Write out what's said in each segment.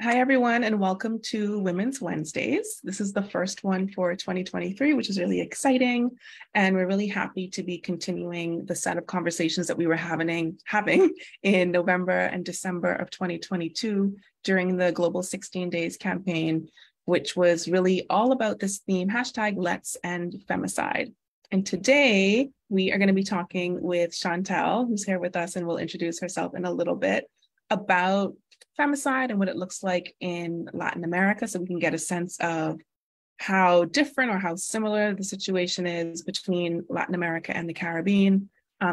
Hi, everyone, and welcome to Women's Wednesdays. This is the first one for 2023, which is really exciting. And we're really happy to be continuing the set of conversations that we were having in November and December of 2022 during the Global 16 Days campaign, which was really all about this theme, hashtag Let's End Femicide. And today we are going to be talking with Chantal, who's here with us and will introduce herself in a little bit, about femicide and what it looks like in Latin America, so we can get a sense of how different or how similar the situation is between Latin America and the Caribbean,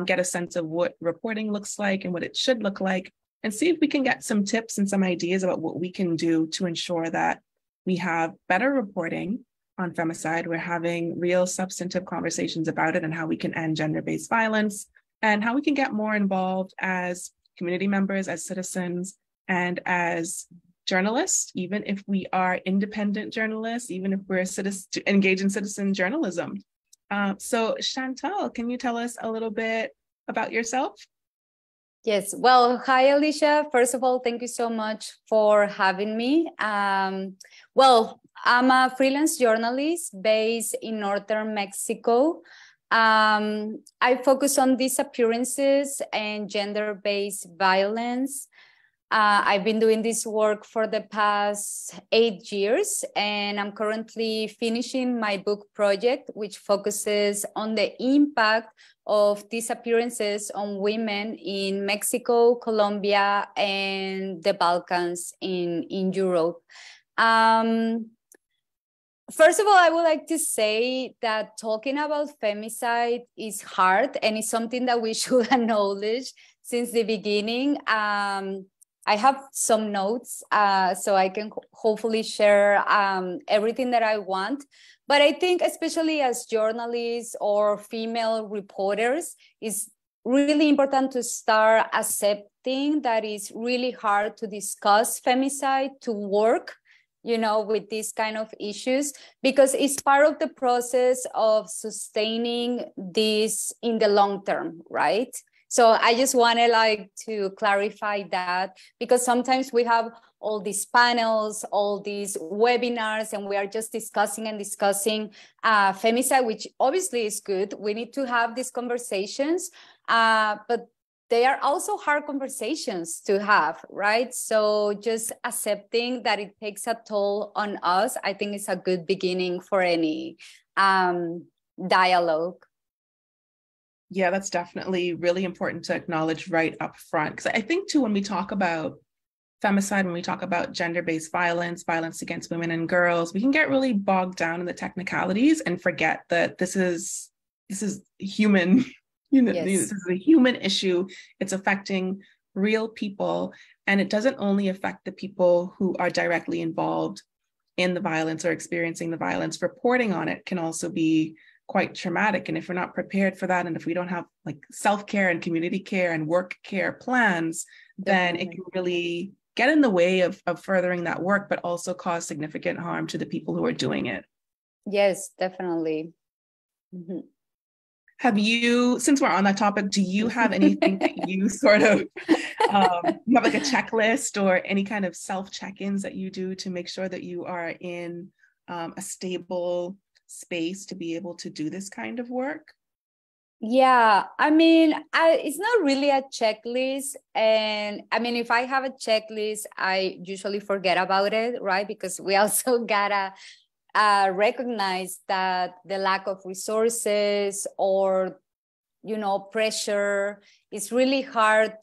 get a sense of what reporting looks like and what it should look like, and see if we can get some tips and some ideas about what we can do to ensure that we have better reporting on femicide. We're having real substantive conversations about it and how we can end gender-based violence and how we can get more involved as community members, as citizens, and as journalists, even if we are independent journalists, even if we're engaged in citizen journalism. So Chantal, can you tell us a little bit about yourself? Yes. Well, hi, Alicia. First of all, thank you so much for having me. Well, I'm a freelance journalist based in northern Mexico. I focus on disappearances and gender-based violence. I've been doing this work for the past 8 years, and I'm currently finishing my book project, which focuses on the impact of disappearances on women in Mexico, Colombia, and the Balkans in Europe. First of all, I would like to say that talking about femicide is hard, and it's something that we should acknowledge since the beginning. I have some notes, so I can hopefully share everything that I want. But I think especially as journalists or female reporters, it's really important to start accepting that it's really hard to discuss femicide, to work, with these kind of issues, because it's part of the process of sustaining this in the long term, right? So I just wanted to clarify that, because sometimes we have all these panels, all these webinars, and we are just discussing femicide, which obviously is good. We need to have these conversations, but they are also hard conversations to have, right? So just accepting that it takes a toll on us, I think is a good beginning for any dialogue. Yeah, that's definitely really important to acknowledge right up front. Because I think too, when we talk about femicide, when we talk about gender-based violence, violence against women and girls, we can get really bogged down in the technicalities and forget that this is human. Yes. This is a human issue. It's affecting real people, and it doesn't only affect the people who are directly involved in the violence or experiencing the violence. Reporting on it can also be quite traumatic. And if we're not prepared for that, and if we don't have self-care and community care and work care plans, then it can really get in the way of furthering that work, but also cause significant harm to the people who are doing it. Yes, definitely. Mm-hmm. Have you, since we're on that topic, do you have anything that you sort of, you have a checklist or any kind of self-check-ins that you do to make sure that you are in a stable space to be able to do this kind of work? Yeah, it's not really a checklist. And if I have a checklist, I usually forget about it, right? Because we also gotta recognize that the lack of resources or, pressure is really hard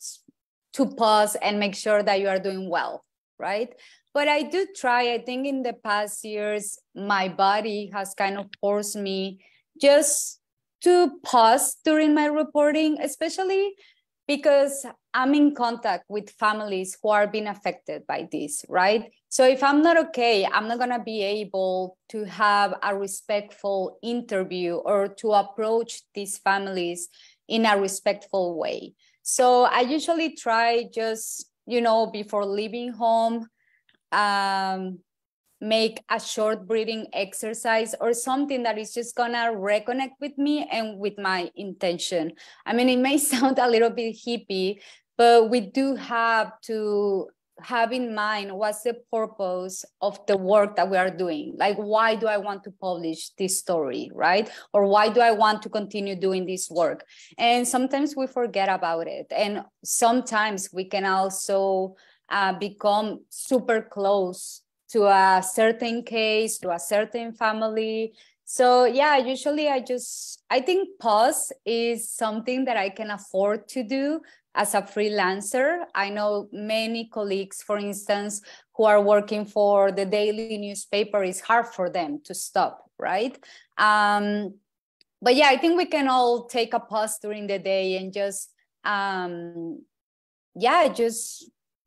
to pause and make sure that you are doing well, right? But I do try. I think in the past years, my body has kind of forced me just to pause during my reporting, especially because I'm in contact with families who are being affected by this, right? So if I'm not okay, I'm not gonna be able to have a respectful interview or to approach these families in a respectful way. So I usually try just, before leaving home, make a short breathing exercise or something that is just gonna reconnect with me and with my intention. It may sound a little bit hippie, but we do have to have in mind what's the purpose of the work that we are doing. Like, why do I want to publish this story, right? Or why do I want to continue doing this work? And sometimes we forget about it. And sometimes we can also become super close to a certain case, to a certain family. So yeah, usually I think pause is something that I can afford to do as a freelancer. I know many colleagues, for instance, who are working for the daily newspaper, it's hard for them to stop, right? But yeah, I think we can all take a pause during the day and just,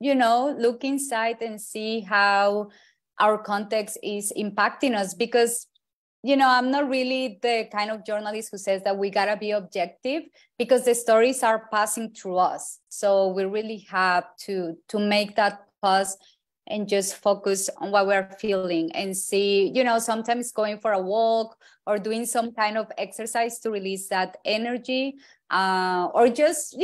look inside and see how our context is impacting us. Because I'm not really the kind of journalist who says that we gotta be objective, because the stories are passing through us. So we really have to make that pause and just focus on what we're feeling and see, sometimes going for a walk or doing some kind of exercise to release that energy, or just,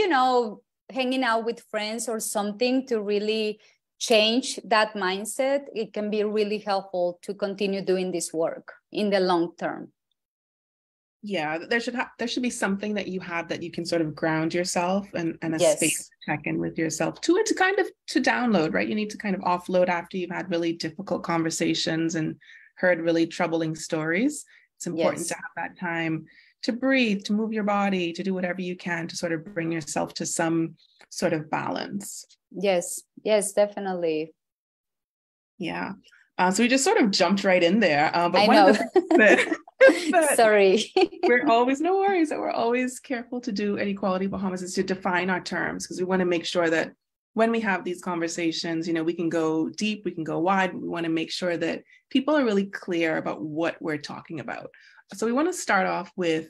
hanging out with friends or something to really change that mindset. It can be really helpful to continue doing this work in the long term. Yeah, there should be something that you have that you can sort of ground yourself and a Yes. space to check in with yourself to kind of to download, right? You need to kind of offload after you've had really difficult conversations and heard really troubling stories. It's important Yes. to have that time to breathe, to move your body, to do whatever you can to sort of bring yourself to some sort of balance. Yes, definitely. Yeah. So we just sort of jumped right in there. But I one know. of the things that Sorry. we're always, no worries, that we're always careful to do at Equality Bahamas is to define our terms, because we want to make sure that when we have these conversations, we can go deep, we can go wide. We want to make sure that people are really clear about what we're talking about. So we want to start off with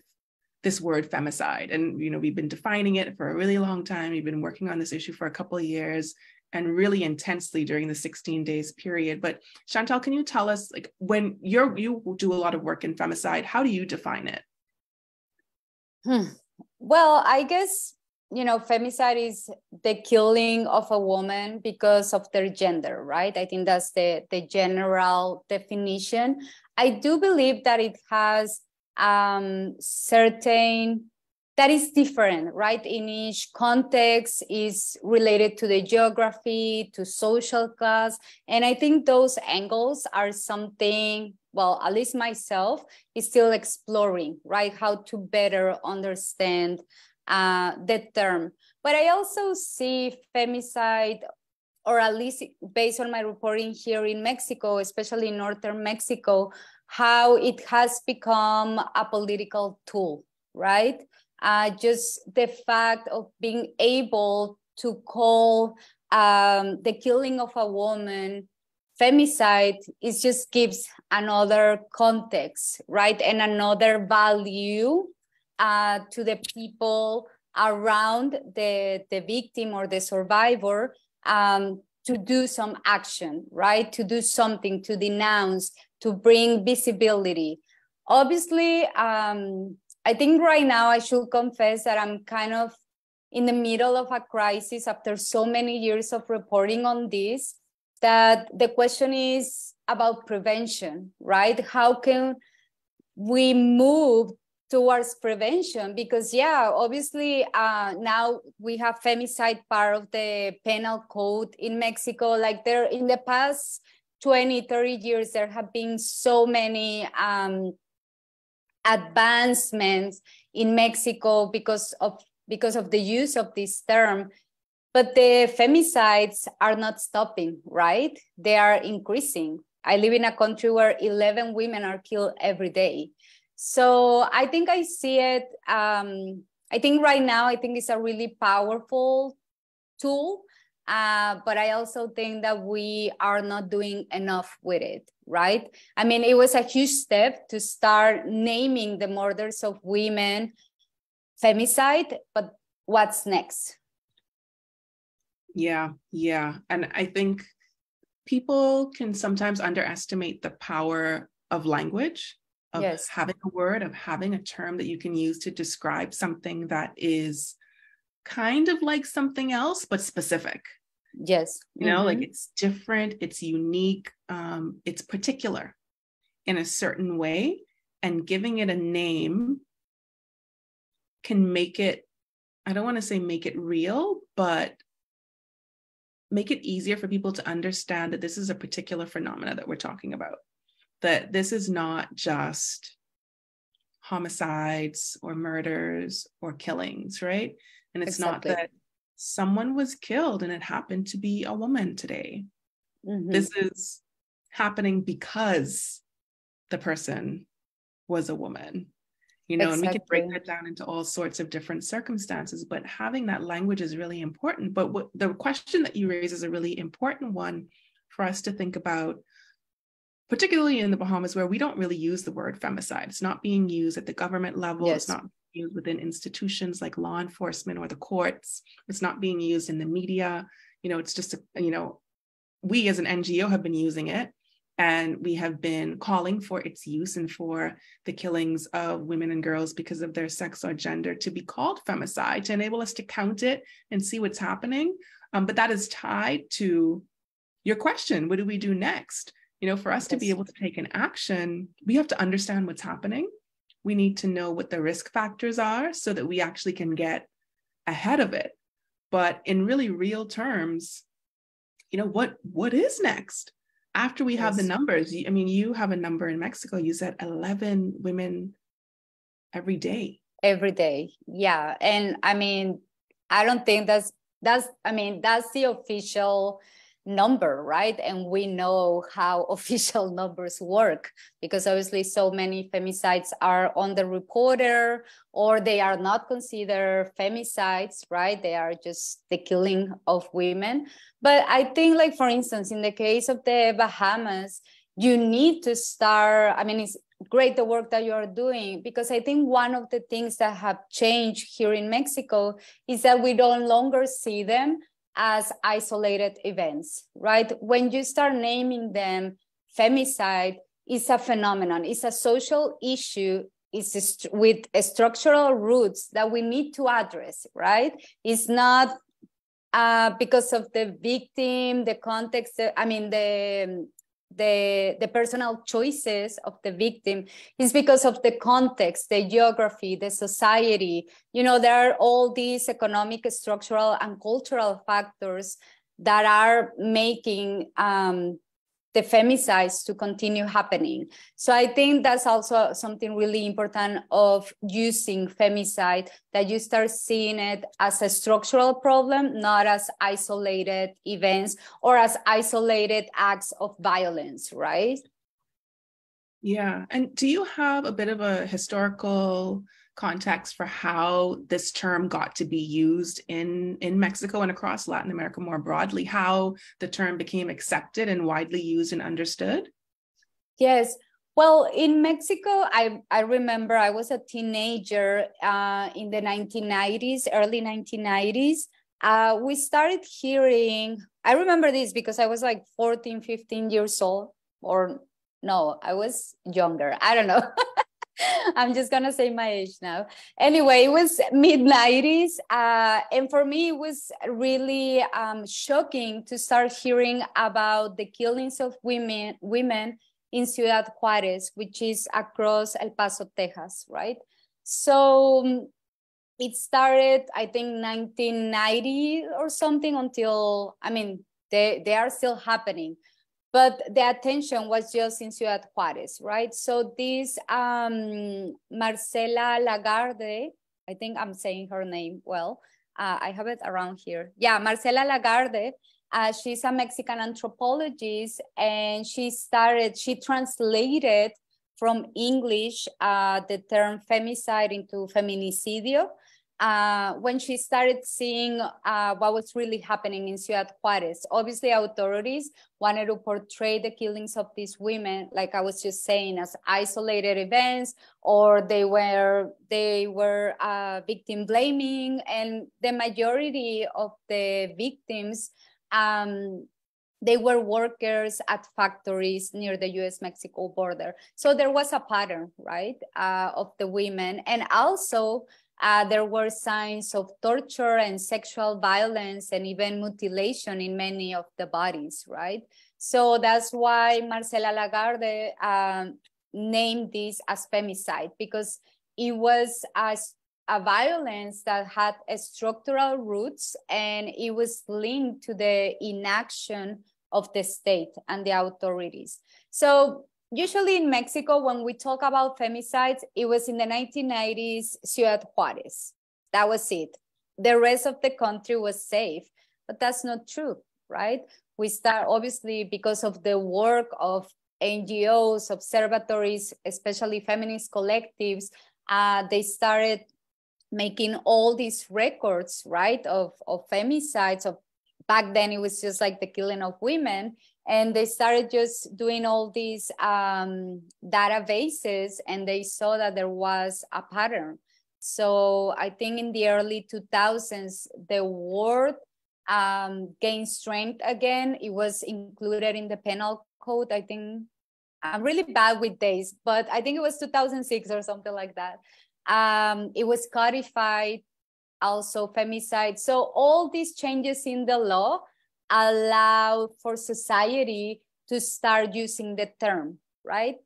this word femicide. And, we've been defining it for a really long time. We've been working on this issue for a couple of years and really intensely during the 16 days period. But Chantal, can you tell us, like, when you do a lot of work in femicide, how do you define it? Well, I guess, femicide is the killing of a woman because of their gender, right? I think that's the general definition. I do believe that it has certain, that is different, right? In each context is related to the geography, to social class. And I think those angles are something, well, at least myself is still exploring, right? How to better understand the term. But I also see femicide, or at least based on my reporting here in Mexico, especially in northern Mexico, how it has become a political tool, right? Just the fact of being able to call the killing of a woman femicide, it just gives another context, right? And another value to the people around the victim or the survivor, to do some action, right? To do something, to denounce, to bring visibility. Obviously, I think right now I should confess that I'm kind of in the middle of a crisis after so many years of reporting on this, that the question is about prevention, right? How can we move towards prevention? Because obviously now we have femicide part of the penal code in Mexico. Like, there in the past 20-30 years, there have been so many advancements in Mexico because of the use of this term. But the femicides are not stopping, right? They are increasing. I live in a country where 11 women are killed every day. So I think I see it. I think right now, I think it's a really powerful tool. But I also think that we are not doing enough with it, right? I mean, it was a huge step to start naming the murders of women femicide, but what's next? Yeah. And I think people can sometimes underestimate the power of language, of Yes. having a word, of having a term that you can use to describe something that is kind of like something else, but specific. Yes. You know, like it's different, it's unique, it's particular in a certain way, and giving it a name can make it, I don't want to say make it real, but make it easier for people to understand that this is a particular phenomena that we're talking about, that this is not just homicides or murders or killings, right? And it's not that someone was killed and it happened to be a woman today. This is happening because the person was a woman, you know, and we can break that down into all sorts of different circumstances, but having that language is really important. But what the question that you raise is a really important one for us to think about, particularly in the Bahamas, where we don't really use the word femicide. It's not being used at the government level. It's not being used within institutions like law enforcement or the courts. It's not being used in the media. You know, it's just, you know, we as an NGO have been using it, and we have been calling for its use and for the killings of women and girls because of their sex or gender to be called femicide, to enable us to count it and see what's happening. But that is tied to your question, what do we do next? You know, for us to be able to take an action, we have to understand what's happening. We need to know what the risk factors are so that we actually can get ahead of it. But in really real terms, you know, what is next? After we have the numbers, I mean, you have a number in Mexico, you said 11 women every day. Every day, yeah. And I mean, I don't think that's the official number, right? And we know how official numbers work, because obviously so many femicides are underreported, or they are not considered femicides, right? They are just the killing of women. But I think, like, for instance, in the case of the Bahamas, you need to start, I mean, it's great the work that you are doing, because I think one of the things that have changed here in Mexico is that we no longer see them as isolated events, right? When you start naming them, femicide is a phenomenon, it's a social issue, it's with structural roots that we need to address, right? It's not because of the victim, the context, I mean, the personal choices of the victim, is because of the context, the geography, the society. You know, there are all these economic, structural, and cultural factors that are making the femicides to continue happening. So I think that's also something really important of using femicide, that you start seeing it as a structural problem, not as isolated events or as isolated acts of violence, right? Yeah. And do you have a bit of a historical context for how this term got to be used in Mexico and across Latin America more broadly, how the term became accepted and widely used and understood? Yes. Well, in Mexico, I remember I was a teenager in the 1990s, early 1990s. We started hearing, I remember this because I was like 14, 15 years old, or no, I was younger. I don't know. I'm just going to say my age now. Anyway, it was mid-90s. And for me, it was really shocking to start hearing about the killings of women in Ciudad Juárez, which is across El Paso, Texas, right? So it started, I think, 1990 or something until, I mean, they are still happening. But the attention was just in Ciudad Juárez, right? So this Marcela Lagarde, I think I'm saying her name well. I have it around here. Yeah, Marcela Lagarde, she's a Mexican anthropologist, and she translated from English the term femicide into feminicidio. When she started seeing what was really happening in Ciudad Juárez. Obviously, authorities wanted to portray the killings of these women, like I was just saying, as isolated events, or they were victim blaming, and the majority of the victims, they were workers at factories near the US-Mexico border. So there was a pattern, right, of the women. And also, There were signs of torture and sexual violence and even mutilation in many of the bodies, right? So that's why Marcela Lagarde named this as femicide, because it was a violence that had structural roots, and it was linked to the inaction of the state and the authorities. So usually in Mexico, when we talk about femicides, it was in the 1990s, Ciudad Juarez. That was it. The rest of the country was safe, but that's not true, right? We start, obviously, because of the work of NGOs, observatories, especially feminist collectives, they started making all these records, right, of femicides. Of back then, it was just like the killing of women. And they started just doing all these databases, and they saw that there was a pattern. So I think in the early 2000s, the word gained strength again. It was included in the penal code. I think I'm really bad with days, but I think it was 2006 or something like that. It was codified, also femicide. So all these changes in the law allow for society to start using the term, right?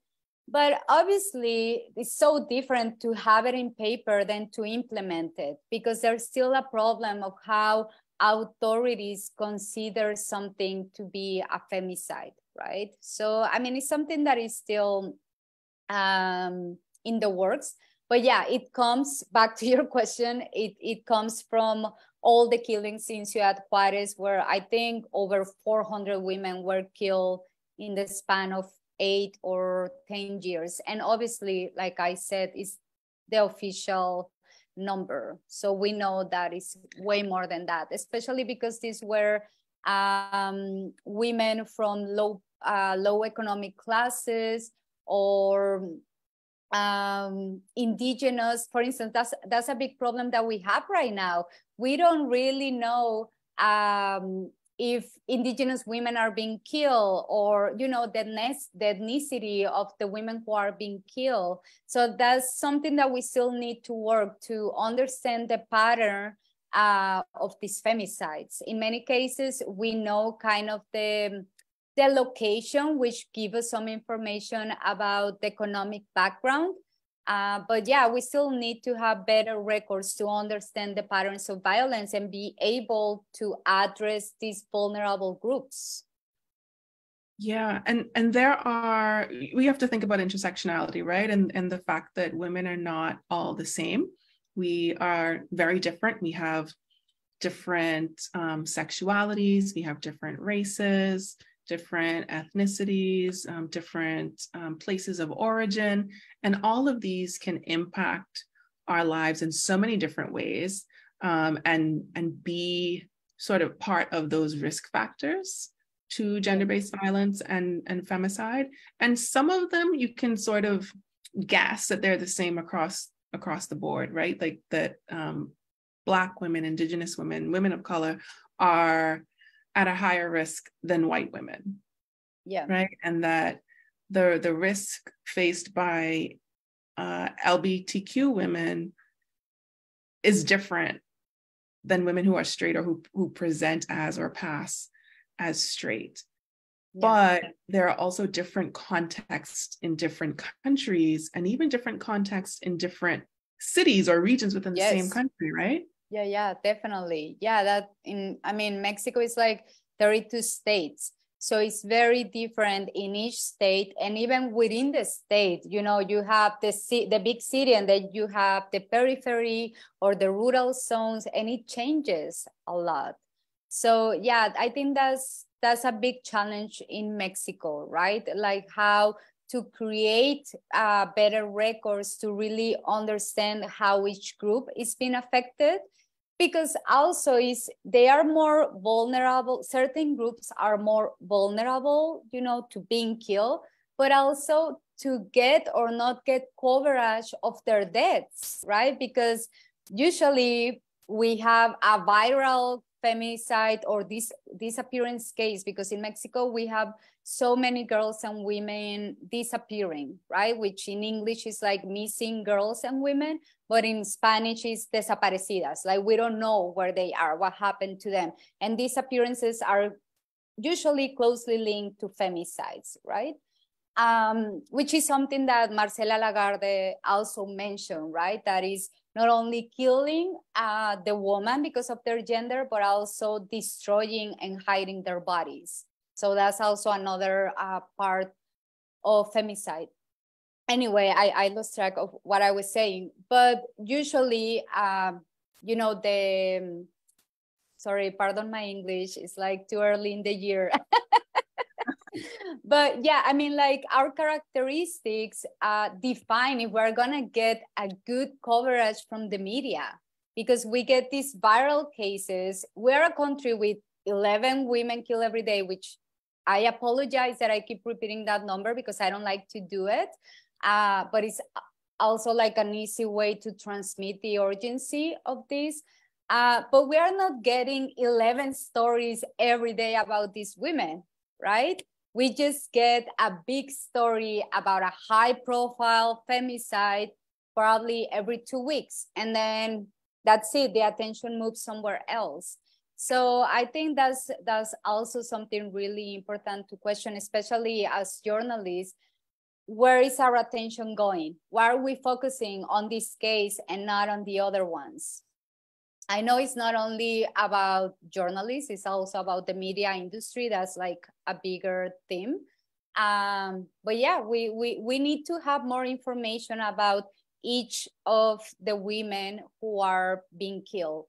But obviously, it's so different to have it in paper than to implement it, because there's still a problem of how authorities consider something to be a femicide, right? So, I mean, it's something that is still in the works. But yeah, it comes back to your question. It comes from all the killings in Ciudad Juarez, where I think over 400 women were killed in the span of 8 or 10 years. And obviously, like I said, is the official number. So we know that it's way more than that, especially because these were women from low economic classes, or indigenous. For instance, that's a big problem that we have right now. We don't really know if indigenous women are being killed, or the ethnicity of the women who are being killed. So that's something that we still need to work to understand the pattern of these femicides. In many cases, we know kind of the location, which gives us some information about the economic background. But yeah, we still need to have better records to understand the patterns of violence and be able to address these vulnerable groups. Yeah, and we have to think about intersectionality, right? And the fact that women are not all the same. We are very different. We have different sexualities, we have different races, different ethnicities, different places of origin, and all of these can impact our lives in so many different ways, and be sort of part of those risk factors to gender-based violence and femicide. And some of them you can sort of guess that they're the same across the board, right? Like that Black women, Indigenous women, women of color are at a higher risk than white women. Yeah. Right. And that the risk faced by LGBTQ women is different than women who are straight, or who present as or pass as straight. Yeah. But there are also different contexts in different countries, and even different contexts in different cities or regions within the same country, right? Yeah, definitely. Yeah, Mexico is like 32 states. So it's very different in each state. And even within the state, you have the big city, and then you have the periphery or the rural zones, and it changes a lot. So yeah, I think that's a big challenge in Mexico, right? Like how to create better records to really understand how each group is being affected. Because also they are more vulnerable. Certain groups are more vulnerable, to being killed, but also to get or not get coverage of their deaths, right? Because usually we have a viral femicide or this disappearance case, because in Mexico we have so many girls and women disappearing, right? Which in English is like missing girls and women, but in Spanish is desaparecidas. Like we don't know where they are, what happened to them. And disappearances are usually closely linked to femicides, right? Which is something that Marcela Lagarde also mentioned, right? That is not only killing the woman because of their gender, but also destroying and hiding their bodies. So that's also another part of femicide. Anyway, I lost track of what I was saying, but usually, you know, sorry, pardon my English, it's like too early in the year. But yeah, I mean, like our characteristics define if we're gonna get a good coverage from the media, because we get these viral cases. We're a country with 11 women killed every day, which I apologize that I keep repeating that number because I don't like to do it. But it's also like an easy way to transmit the urgency of this. But we are not getting 11 stories every day about these women, right? We just get a big story about a high profile femicide probably every 2 weeks. And then that's it, the attention moves somewhere else. So I think that's also something really important to question, especially as journalists. Where is our attention going? Why are we focusing on this case and not on the other ones? I know it's not only about journalists, it's also about the media industry. That's like a bigger theme. But yeah, we need to have more information about each of the women who are being killed.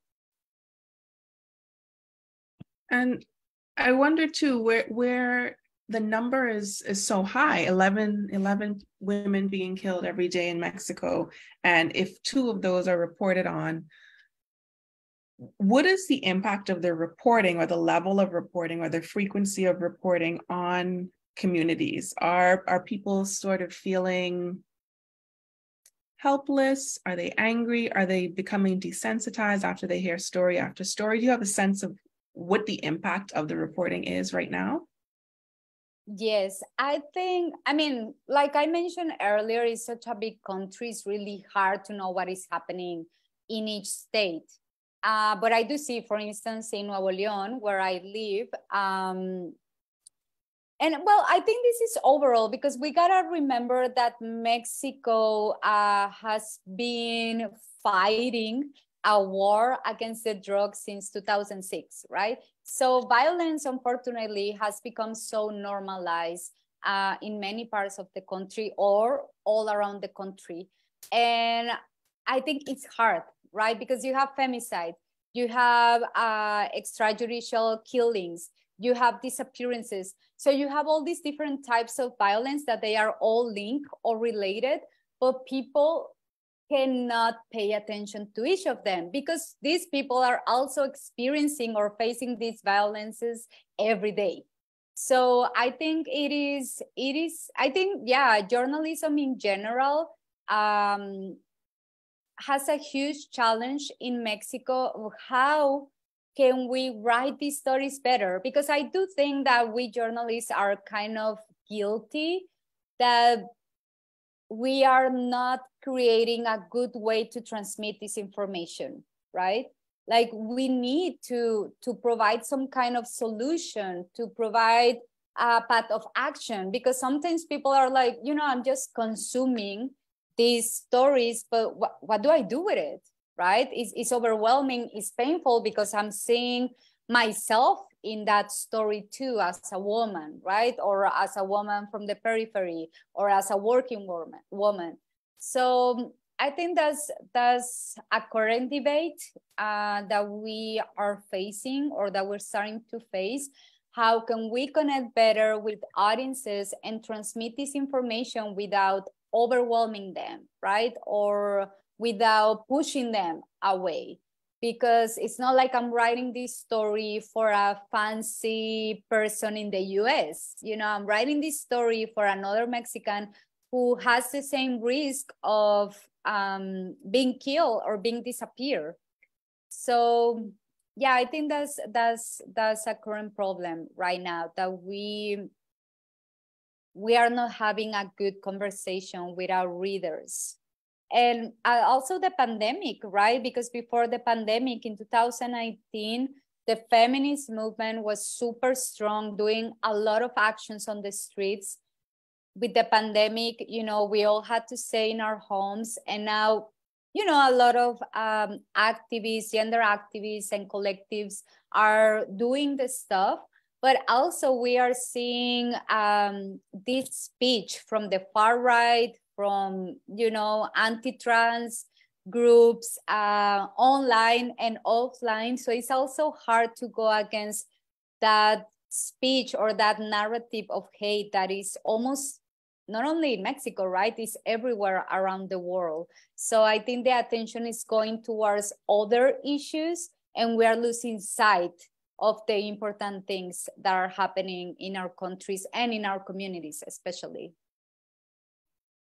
And I wonder too, where the number is so high, 11 women being killed every day in Mexico. And if 2 of those are reported on, what is the impact of the reporting or the level of reporting or the frequency of reporting on communities? Are people sort of feeling helpless? Are they angry? Are they becoming desensitized after they hear story after story? Do you have a sense of what the impact of the reporting is right now? Yes, I think, I mean, like I mentioned earlier, it's such a big country. It's really hard to know what is happening in each state. But I do see, for instance, in Nuevo León, where I live, and well, I think this is overall, because we gotta remember that Mexico has been fighting a war against the drugs since 2006, right? So violence, unfortunately, has become so normalized in many parts of the country or all around the country. And I think it's hard, right? Because you have femicide, you have extrajudicial killings, you have disappearances. So you have all these different types of violence that they are all linked or related, but people cannot pay attention to each of them because these people are also experiencing or facing these violences every day. So I think I think, yeah, journalism in general has a huge challenge in Mexico. How can we write these stories better? Because I do think that we journalists are kind of guilty that we are not creating a good way to transmit this information, right? Like we need to provide some kind of solution, to provide a path of action, because sometimes people are like, you know, I'm just consuming these stories, but what do I do with it, right? It's overwhelming, it's painful because I'm seeing myself in that story too, as a woman, right? Or as a woman from the periphery, or as a working woman. So I think that's a current debate that we are facing, or that we're starting to face. How can we connect better with audiences and transmit this information without overwhelming them, right? Or without pushing them away? Because it's not like I'm writing this story for a fancy person in the US. You know, I'm writing this story for another Mexican who has the same risk of being killed or being disappeared. So Yeah, I think that's a current problem right now, that we are not having a good conversation with our readers. And also the pandemic, right? Because before the pandemic in 2019, the feminist movement was super strong, doing a lot of actions on the streets. With the pandemic, we all had to stay in our homes. And now, a lot of activists, gender activists and collectives are doing the stuff. But also we are seeing this speech from the far right, from, anti-trans groups, online and offline. So it's also hard to go against that speech or that narrative of hate that is almost not only in Mexico, right? It's everywhere around the world. So I think the attention is going towards other issues, and we are losing sight of the important things that are happening in our countries and in our communities, especially.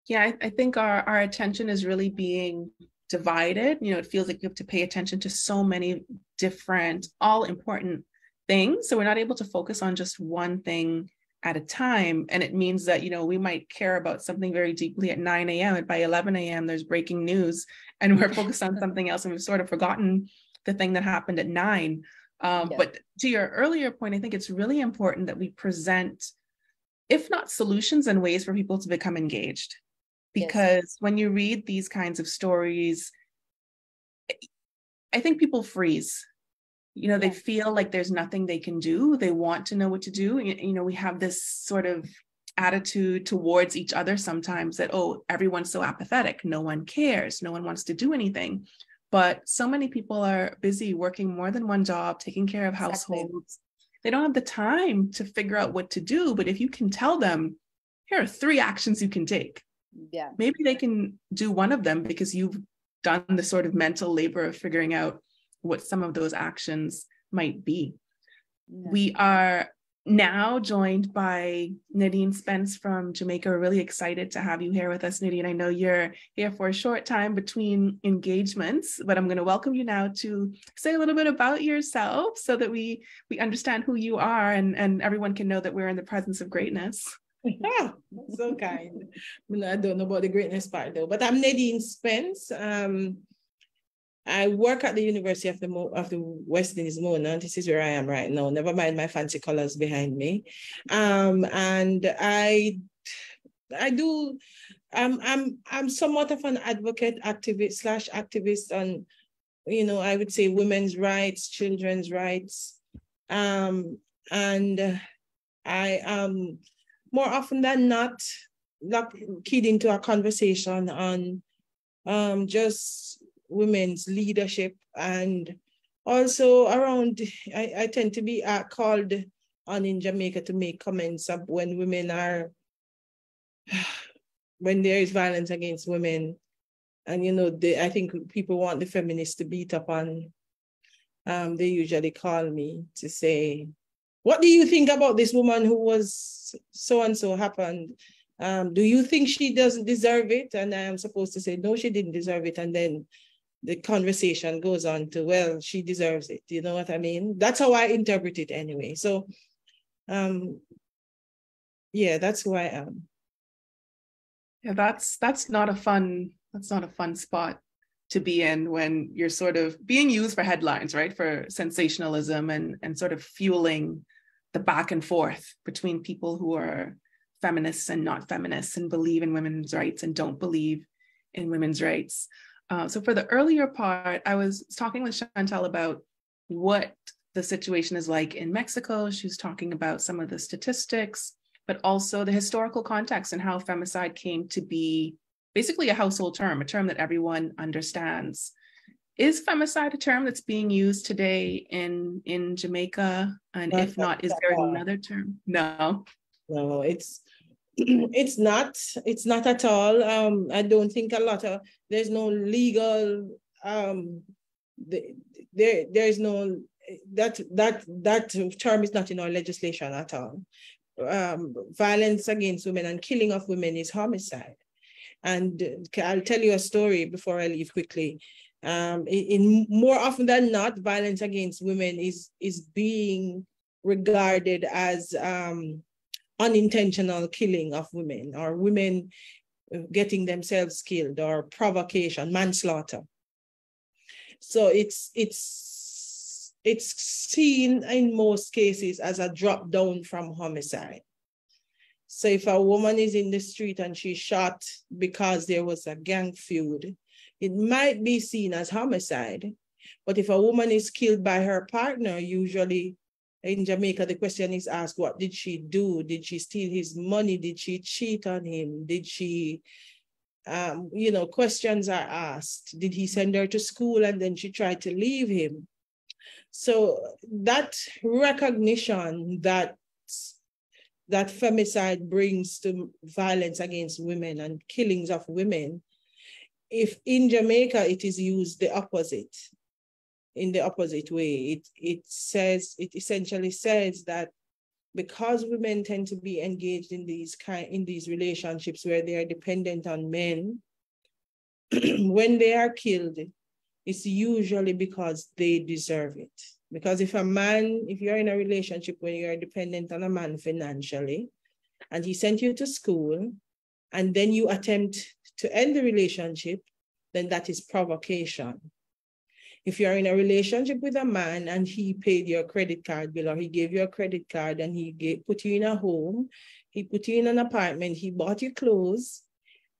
Yeah, I think our attention is really being divided. It feels like you have to pay attention to so many different, all important things. So we're not able to focus on just one thing at a time. And it means that, we might care about something very deeply at 9 a.m. and by 11 a.m. there's breaking news and we're focused on something else and we've sort of forgotten the thing that happened at 9. But to your earlier point, I think it's really important that we present, if not solutions, and ways for people to become engaged. Because when you read these kinds of stories, I think people freeze. They feel like there's nothing they can do. They want to know what to do. We have this sort of attitude towards each other sometimes that, oh, everyone's so apathetic. No one cares. No one wants to do anything. But so many people are busy working more than one job, taking care of households. They don't have the time to figure out what to do. But if you can tell them, here are 3 actions you can take. Maybe they can do one of them because you've done the sort of mental labor of figuring out what some of those actions might be. We are now joined by Nadeen Spence from Jamaica. We're really excited to have you here with us, Nadeen. I know you're here for a short time between engagements, but I'm going to welcome you now to say a little bit about yourself so that we understand who you are and everyone can know that we're in the presence of greatness. So kind. I don't know about the greatness part though, but I'm Nadeen Spence. I work at the University of the West Indies, Mona. This is where I am right now. Never mind my fancy colors behind me. And I do. I'm somewhat of an advocate, activist on, I would say women's rights, children's rights, and I am more often than not keyed into a conversation on just women's leadership, and also around, I tend to be called on in Jamaica to make comments up when when there is violence against women. And I think people want the feminists to beat up on. They usually call me to say, what do you think about this woman who was so-and-so happened? Do you think she doesn't deserve it? And I am supposed to say, no, she didn't deserve it. And then the conversation goes on to, well, she deserves it. You know what I mean? That's how I interpret it anyway. So, yeah, that's who I am. Yeah, that's not a fun spot to be in when you're sort of being used for headlines, right? For sensationalism and sort of fueling the back and forth between people who are feminists and not feminists and believe in women's rights and don't believe in women's rights. So for the earlier part, I was talking with Chantal about what the situation is like in Mexico. She was talking about some of the statistics, but also the historical context and how femicide came to be basically a household term, a term that everyone understands. Is femicide a term that's being used today in Jamaica? And if not, is there another term? No. No, it's not at all. I don't think there's no legal, there's no, that term is not in our legislation at all. Violence against women and killing of women is homicide. And I'll tell you a story before I leave quickly. In more often than not, violence against women is being regarded as unintentional killing of women, or women getting themselves killed, or provocation, manslaughter. So it's seen in most cases as a drop down from homicide. So if a woman is in the street and she's shot because there was a gang feud, it might be seen as homicide. But if a woman is killed by her partner, usually in Jamaica, the question is asked, what did she do? Did she steal his money? Did she cheat on him? Did she, questions are asked. Did he send her to school and then she tried to leave him? So that recognition that femicide brings to violence against women and killings of women, if in Jamaica it is used the opposite, in the opposite way, it essentially says that because women tend to be engaged in these relationships where they are dependent on men, when they are killed, it's usually because they deserve it. Because if you're in a relationship where you're dependent on a man financially, and he sent you to school, and then you attempt to end the relationship, then that is provocation. If you're in a relationship with a man and he paid your credit card bill, or he gave you a credit card and he put you in a home, he put you in an apartment, he bought you clothes,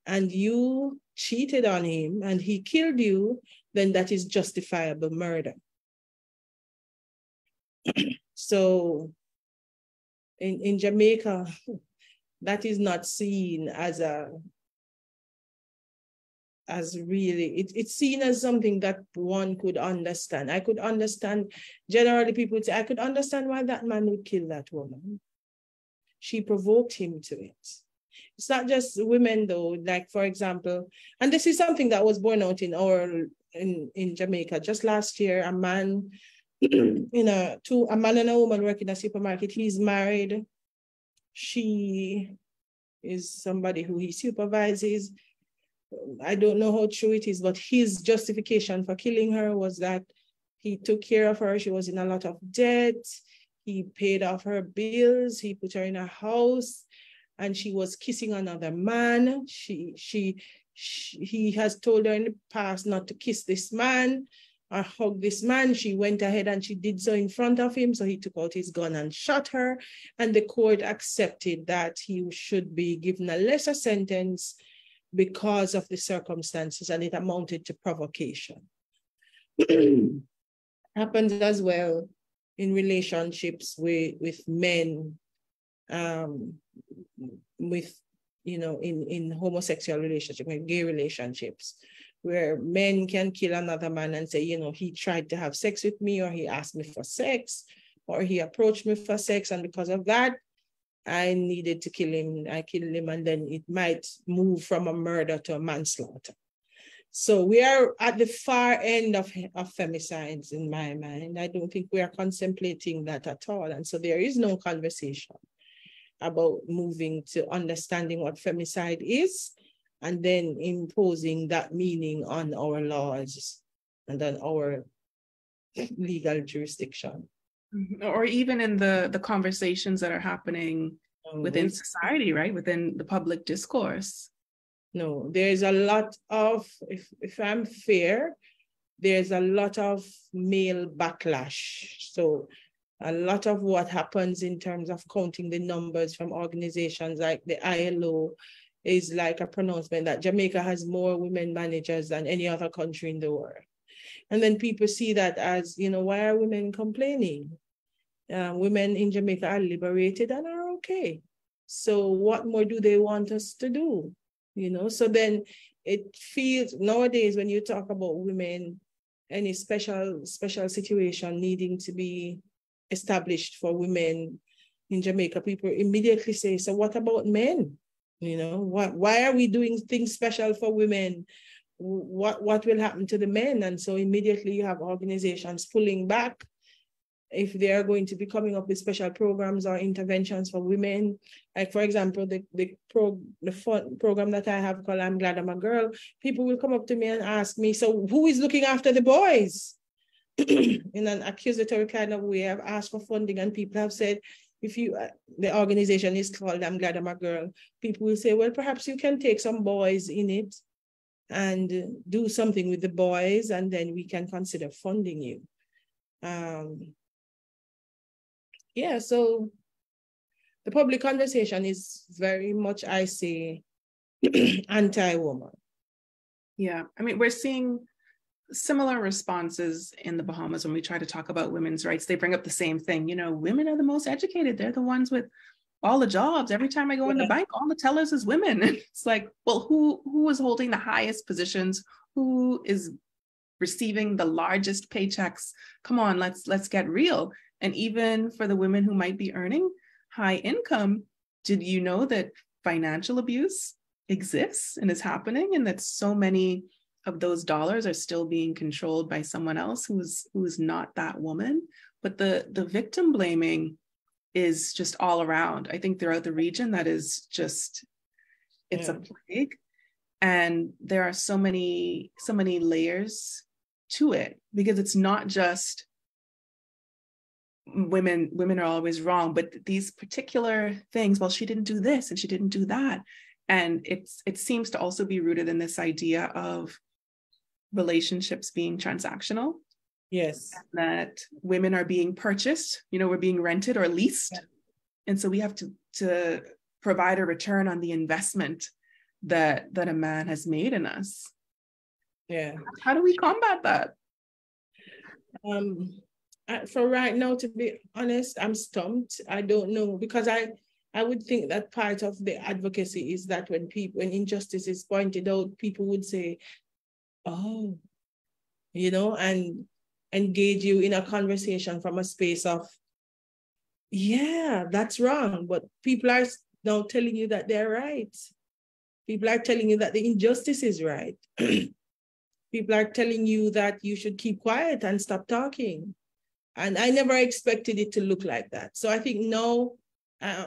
and you cheated on him and he killed you, then that is justifiable murder. So in Jamaica, that is not seen as really, it's seen as something that one could understand. I could understand, generally people would say, I could understand why that man would kill that woman. She provoked him to it. It's not just women though, like for example, and this is something that was borne out in Jamaica. Just last year, a man, a man and a woman work in a supermarket. He's married. She is somebody who he supervises. I don't know how true it is, but his justification for killing her was that he took care of her. She was in a lot of debt. He paid off her bills. He put her in a house, and she was kissing another man. He has told her in the past not to kiss this man or hug this man. She went ahead and she did so in front of him. So he took out his gun and shot her. And the court accepted that he should be given a lesser sentence because of the circumstances, and it amounted to provocation. Happens as well in relationships with men, in homosexual relationships, in gay relationships, where men can kill another man and say, he tried to have sex with me, or he asked me for sex, or he approached me for sex, and because of that, I needed to kill him. I killed him, and then it might move from a murder to a manslaughter. So we are at the far end of femicides in my mind. I don't think we are contemplating that at all. And so there is no conversation about moving to understanding what femicide is and then imposing that meaning on our laws and on our legal jurisdiction. Or even in the conversations that are happening within society, right? Within the public discourse. No, there's a lot of, if I'm fair, there's a lot of male backlash. So a lot of what happens in terms of counting the numbers from organizations like the ILO is like a pronouncement that Jamaica has more women managers than any other country in the world. And then people see that as, why are women complaining? Women in Jamaica are liberated and are okay. So what more do they want us to do? So then it feels nowadays when you talk about women, any special situation needing to be established for women in Jamaica, people immediately say, so what about men? Why are we doing things special for women? What will happen to the men? And so immediately you have organizations pulling back if they are going to be coming up with special programs or interventions for women. Like, for example, the program that I have called I'm Glad I'm a Girl, people will come up to me and ask me, so who is looking after the boys? In an accusatory kind of way, I've asked for funding, and people have said, if you, the organization is called I'm Glad I'm a Girl, people will say, well, perhaps you can take some boys in it and do something with the boys, and then we can consider funding you. Yeah, so the public conversation is very much, I say, anti-woman. Yeah, I mean, we're seeing similar responses in the Bahamas when we try to talk about women's rights. They bring up the same thing. You know, women are the most educated. They're the ones with all the jobs. Every time I go in the bank, all the tellers is women. It's like, well, who is holding the highest positions? Who is receiving the largest paychecks? Come on, let's get real. And even for the women who might be earning high income, did you know that financial abuse exists and is happening, and that so many of those dollars are still being controlled by someone else who is not that woman? But the victim blaming is just all around. I think throughout the region, that is just, it's a plague. And there are so many layers to it, because it's not just women are always wrong, but these particular things, well, she didn't do this and she didn't do that. And it seems to also be rooted in this idea of relationships being transactional. Yes. That women are being purchased, you know, we're being rented or leased. Yeah. And so we have to provide a return on the investment that a man has made in us. Yeah. How do we combat that? For right now, to be honest, I'm stumped. I don't know, because I would think that part of the advocacy is that when injustice is pointed out, people would say, oh, you know, and engage you in a conversation from a space of, yeah, that's wrong. But people are now telling you that they're right. People are telling you that the injustice is right. People are telling you that you should keep quiet and stop talking. And I never expected it to look like that. So I think now,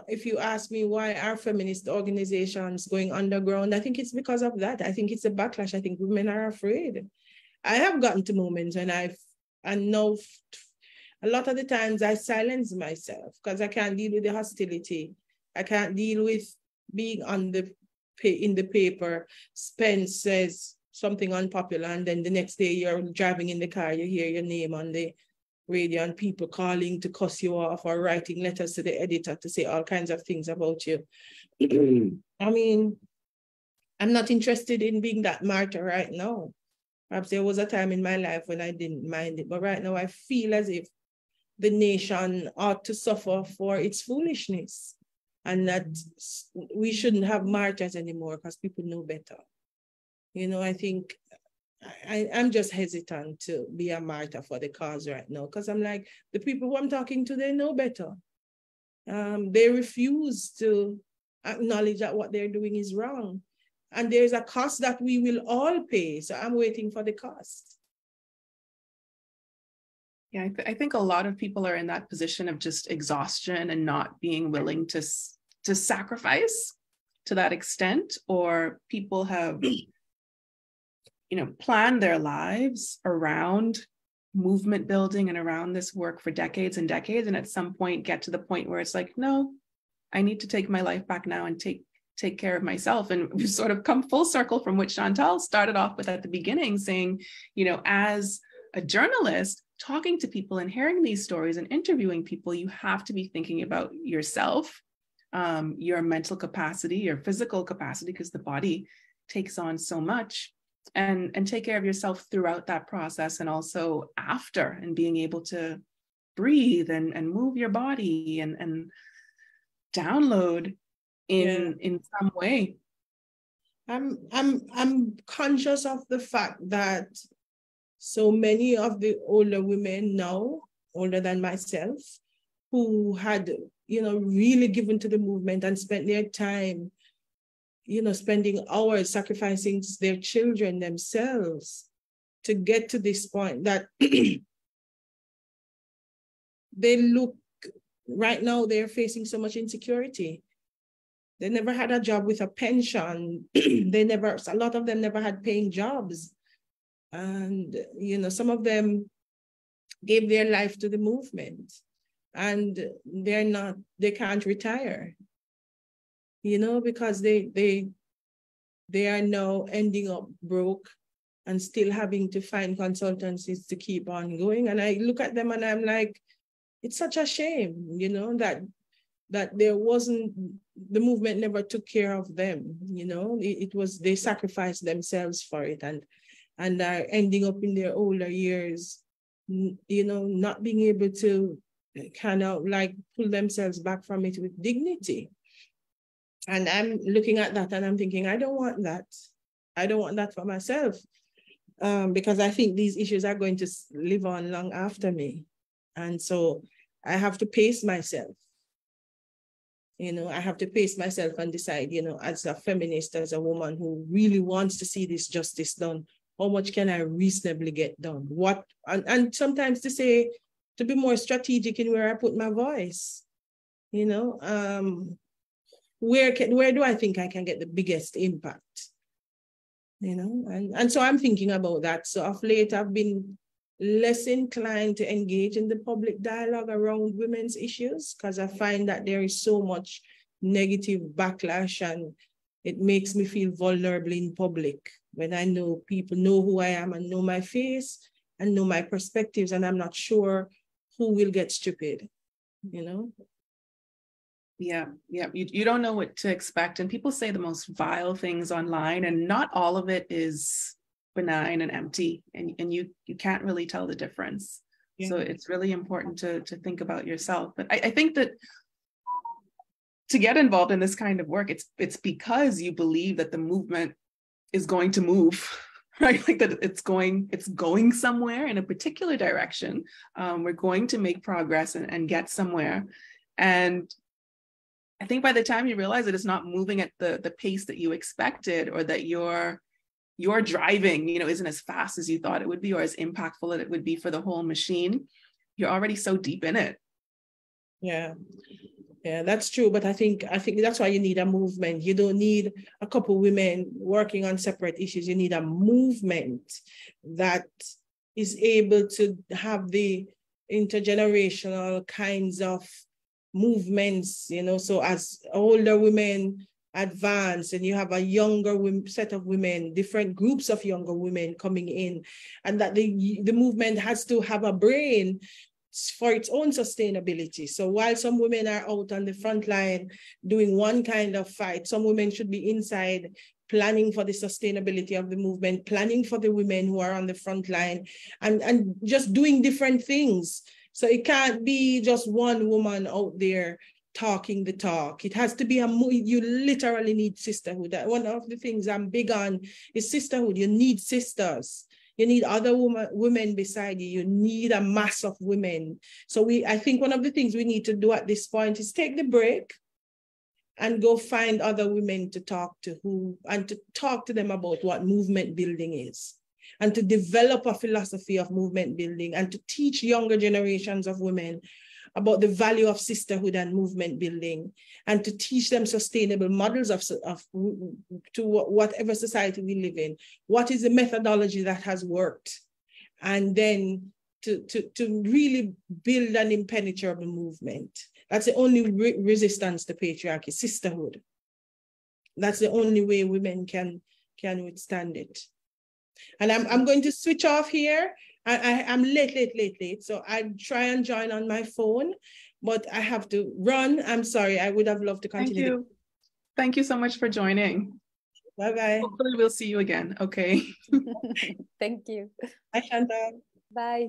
if you ask me why are feminist organizations going underground, I think it's because of that. I think it's a backlash. I think women are afraid. I have gotten to moments when I know a lot of the times I silence myself because I can't deal with the hostility. I can't deal with being in the paper. Spence says something unpopular, and then the next day you're driving in the car, you hear your name on the radio and people calling to cuss you off or writing letters to the editor to say all kinds of things about you. I mean, I'm not interested in being that martyr right now. Perhaps there was a time in my life when I didn't mind it, but right now I feel as if the nation ought to suffer for its foolishness, and that we shouldn't have martyrs anymore because people know better. You know, I think I'm just hesitant to be a martyr for the cause right now, because I'm like, the people who I'm talking to, they know better. They refuse to acknowledge that what they're doing is wrong. And there's a cost that we will all pay. So I'm waiting for the cost. Yeah, I think a lot of people are in that position of just exhaustion and not being willing to sacrifice to that extent, or people have planned their lives around movement building and around this work for decades and decades, and at some point get to the point where it's like, no, I need to take my life back now and take care of myself. And we've sort of come full circle from what Chantal started off with at the beginning, saying, as a journalist, talking to people and hearing these stories and interviewing people, you have to be thinking about yourself, your mental capacity, your physical capacity, because the body takes on so much, and take care of yourself throughout that process, and also after, and being able to breathe and move your body and download in some way. I'm conscious of the fact that so many of the older women now, older than myself, who had, really given to the movement and spent their time, spending hours sacrificing their children themselves to get to this point, that right now they're facing so much insecurity. They never had a job with a pension. A lot of them never had paying jobs. And, some of them gave their life to the movement, and they can't retire, because they are now ending up broke and still having to find consultancies to keep on going. And I look at them and I'm like, it's such a shame, that the movement never took care of them. They sacrificed themselves for it, and are ending up in their older years, not being able to kind of like pull themselves back from it with dignity. And I'm looking at that and I'm thinking, I don't want that. I don't want that for myself, because I think these issues are going to live on long after me. And so I have to pace myself. I have to pace myself and decide, as a feminist, as a woman who really wants to see this justice done, how much can I reasonably get done? And sometimes to be more strategic in where I put my voice, where do I think I can get the biggest impact? And so I'm thinking about that. So of late, I've been less inclined to engage in the public dialogue around women's issues, because I find that there is so much negative backlash, and it makes me feel vulnerable in public when I know people know who I am and know my face and know my perspectives, and I'm not sure who will get stupid, Yeah. You don't know what to expect. And people say the most vile things online, and not all of it is benign and empty. And you can't really tell the difference. Yeah. So it's really important to think about yourself. But I think that to get involved in this kind of work, it's because you believe that the movement is going to move, right? Like that it's going somewhere in a particular direction. We're going to make progress and get somewhere. And I think by the time you realize that it's not moving at the pace that you expected, or that your driving, isn't as fast as you thought it would be, or as impactful as it would be for the whole machine, you're already so deep in it. Yeah, that's true. But I think that's why you need a movement. You don't need a couple women working on separate issues. You need a movement that is able to have the intergenerational kinds of movements, so as older women advance and you have a younger set of women, different groups of younger women coming in, and that the movement has to have a brain for its own sustainability. So while some women are out on the front line doing one kind of fight, some women should be inside planning for the sustainability of the movement, planning for the women who are on the front line, and just doing different things. So it can't be just one woman out there talking the talk. It has to be you literally need sisterhood. One of the things I'm big on is sisterhood. You need sisters. You need other women beside you. You need a mass of women. So I think one of the things we need to do at this point is take the break and go find other women to talk to and to talk to them about what movement building is, and to develop a philosophy of movement building, and to teach younger generations of women about the value of sisterhood and movement building, and to teach them sustainable models to whatever society we live in. What is the methodology that has worked? And then to really build an impenetrable movement. That's the only resistance to patriarchy, sisterhood. That's the only way women can withstand it. And I'm going to switch off here. I'm late. So I try and join on my phone, but I have to run. I'm sorry. I would have loved to continue. Thank you so much for joining. Bye-bye. Hopefully we'll see you again. Okay. Thank you. Bye, Chantal. Bye.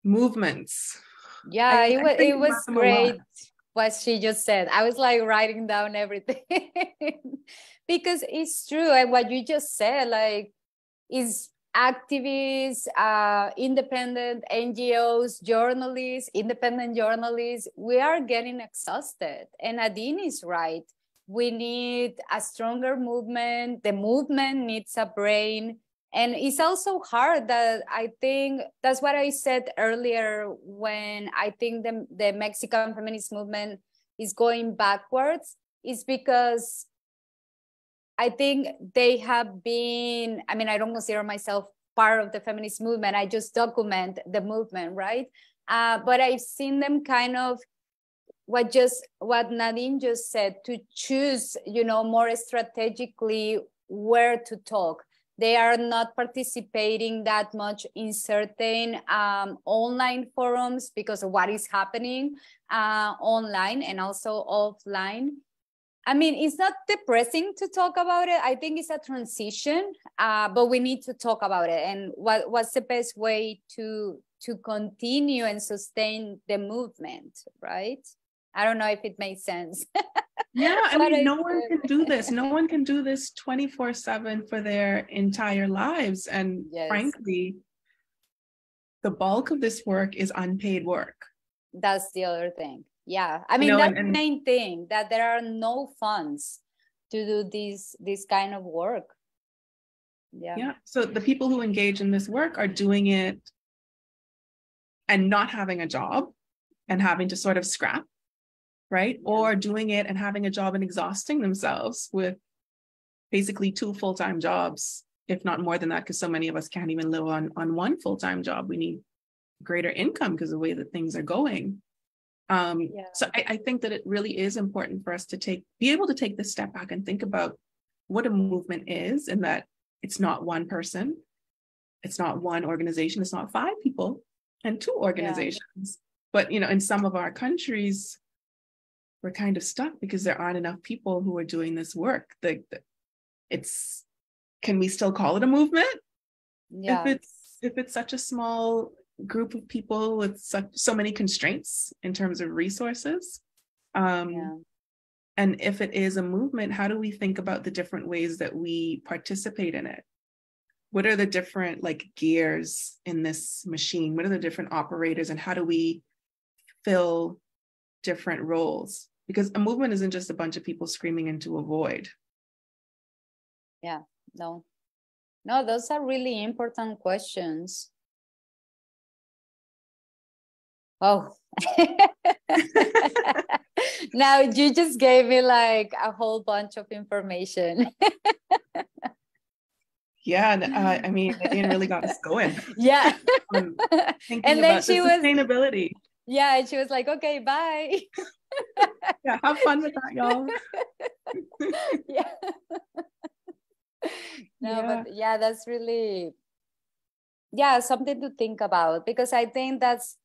Movements. Yeah, it was great what she just said. I was like writing down everything because it's true. And what you just said, like, is activists, independent NGOs, journalists, independent journalists, we are getting exhausted. And Nadeen is right. We need a stronger movement. The movement needs a brain. And it's also hard that I think that's what I said earlier when I think the Mexican feminist movement is going backwards, is because I think they have been, I mean, I don't consider myself part of the feminist movement. I just document the movement, right? But I've seen them kind of what Nadeen just said, to choose, more strategically where to talk. They are not participating that much in certain online forums because of what is happening online and also offline. I mean, it's not depressing to talk about it. I think it's a transition, but we need to talk about it. And what's the best way to continue and sustain the movement, right? I don't know if it makes sense. Yeah, I mean, no one can do this. No one can do this 24/7 for their entire lives. And yes, frankly, the bulk of this work is unpaid work. That's the other thing. Yeah, I mean, that's the main thing, that there are no funds to do this kind of work. Yeah. So the people who engage in this work are doing it and not having a job and having to sort of scrap, right? Yeah. Or doing it and having a job and exhausting themselves with basically 2 full-time jobs, if not more than that, because so many of us can't even live on 1 full-time job. We need greater income because of the way that things are going. So I think that it really is important for us to be able to take this step back and think about what a movement is, and that it's not 1 person, it's not 1 organization, it's not 5 people and 2 organizations. But, in some of our countries, we're kind of stuck because there aren't enough people who are doing this work. Can we still call it a movement? Yeah. If it's such a small group of people with so many constraints in terms of resources. And if it is a movement, how do we think about the different ways that we participate in it? What are the different gears in this machine? What are the different operators, and how do we fill different roles? Because a movement isn't just a bunch of people screaming into a void. Yeah, no, those are really important questions. Oh, now you just gave me a whole bunch of information. Yeah, I mean, Nadeen really got us going. Yeah. Thinking and then she was sustainability. Yeah, and she was like, okay, bye. Yeah, have fun with that, y'all. Yeah. But that's really, something to think about, because I think that's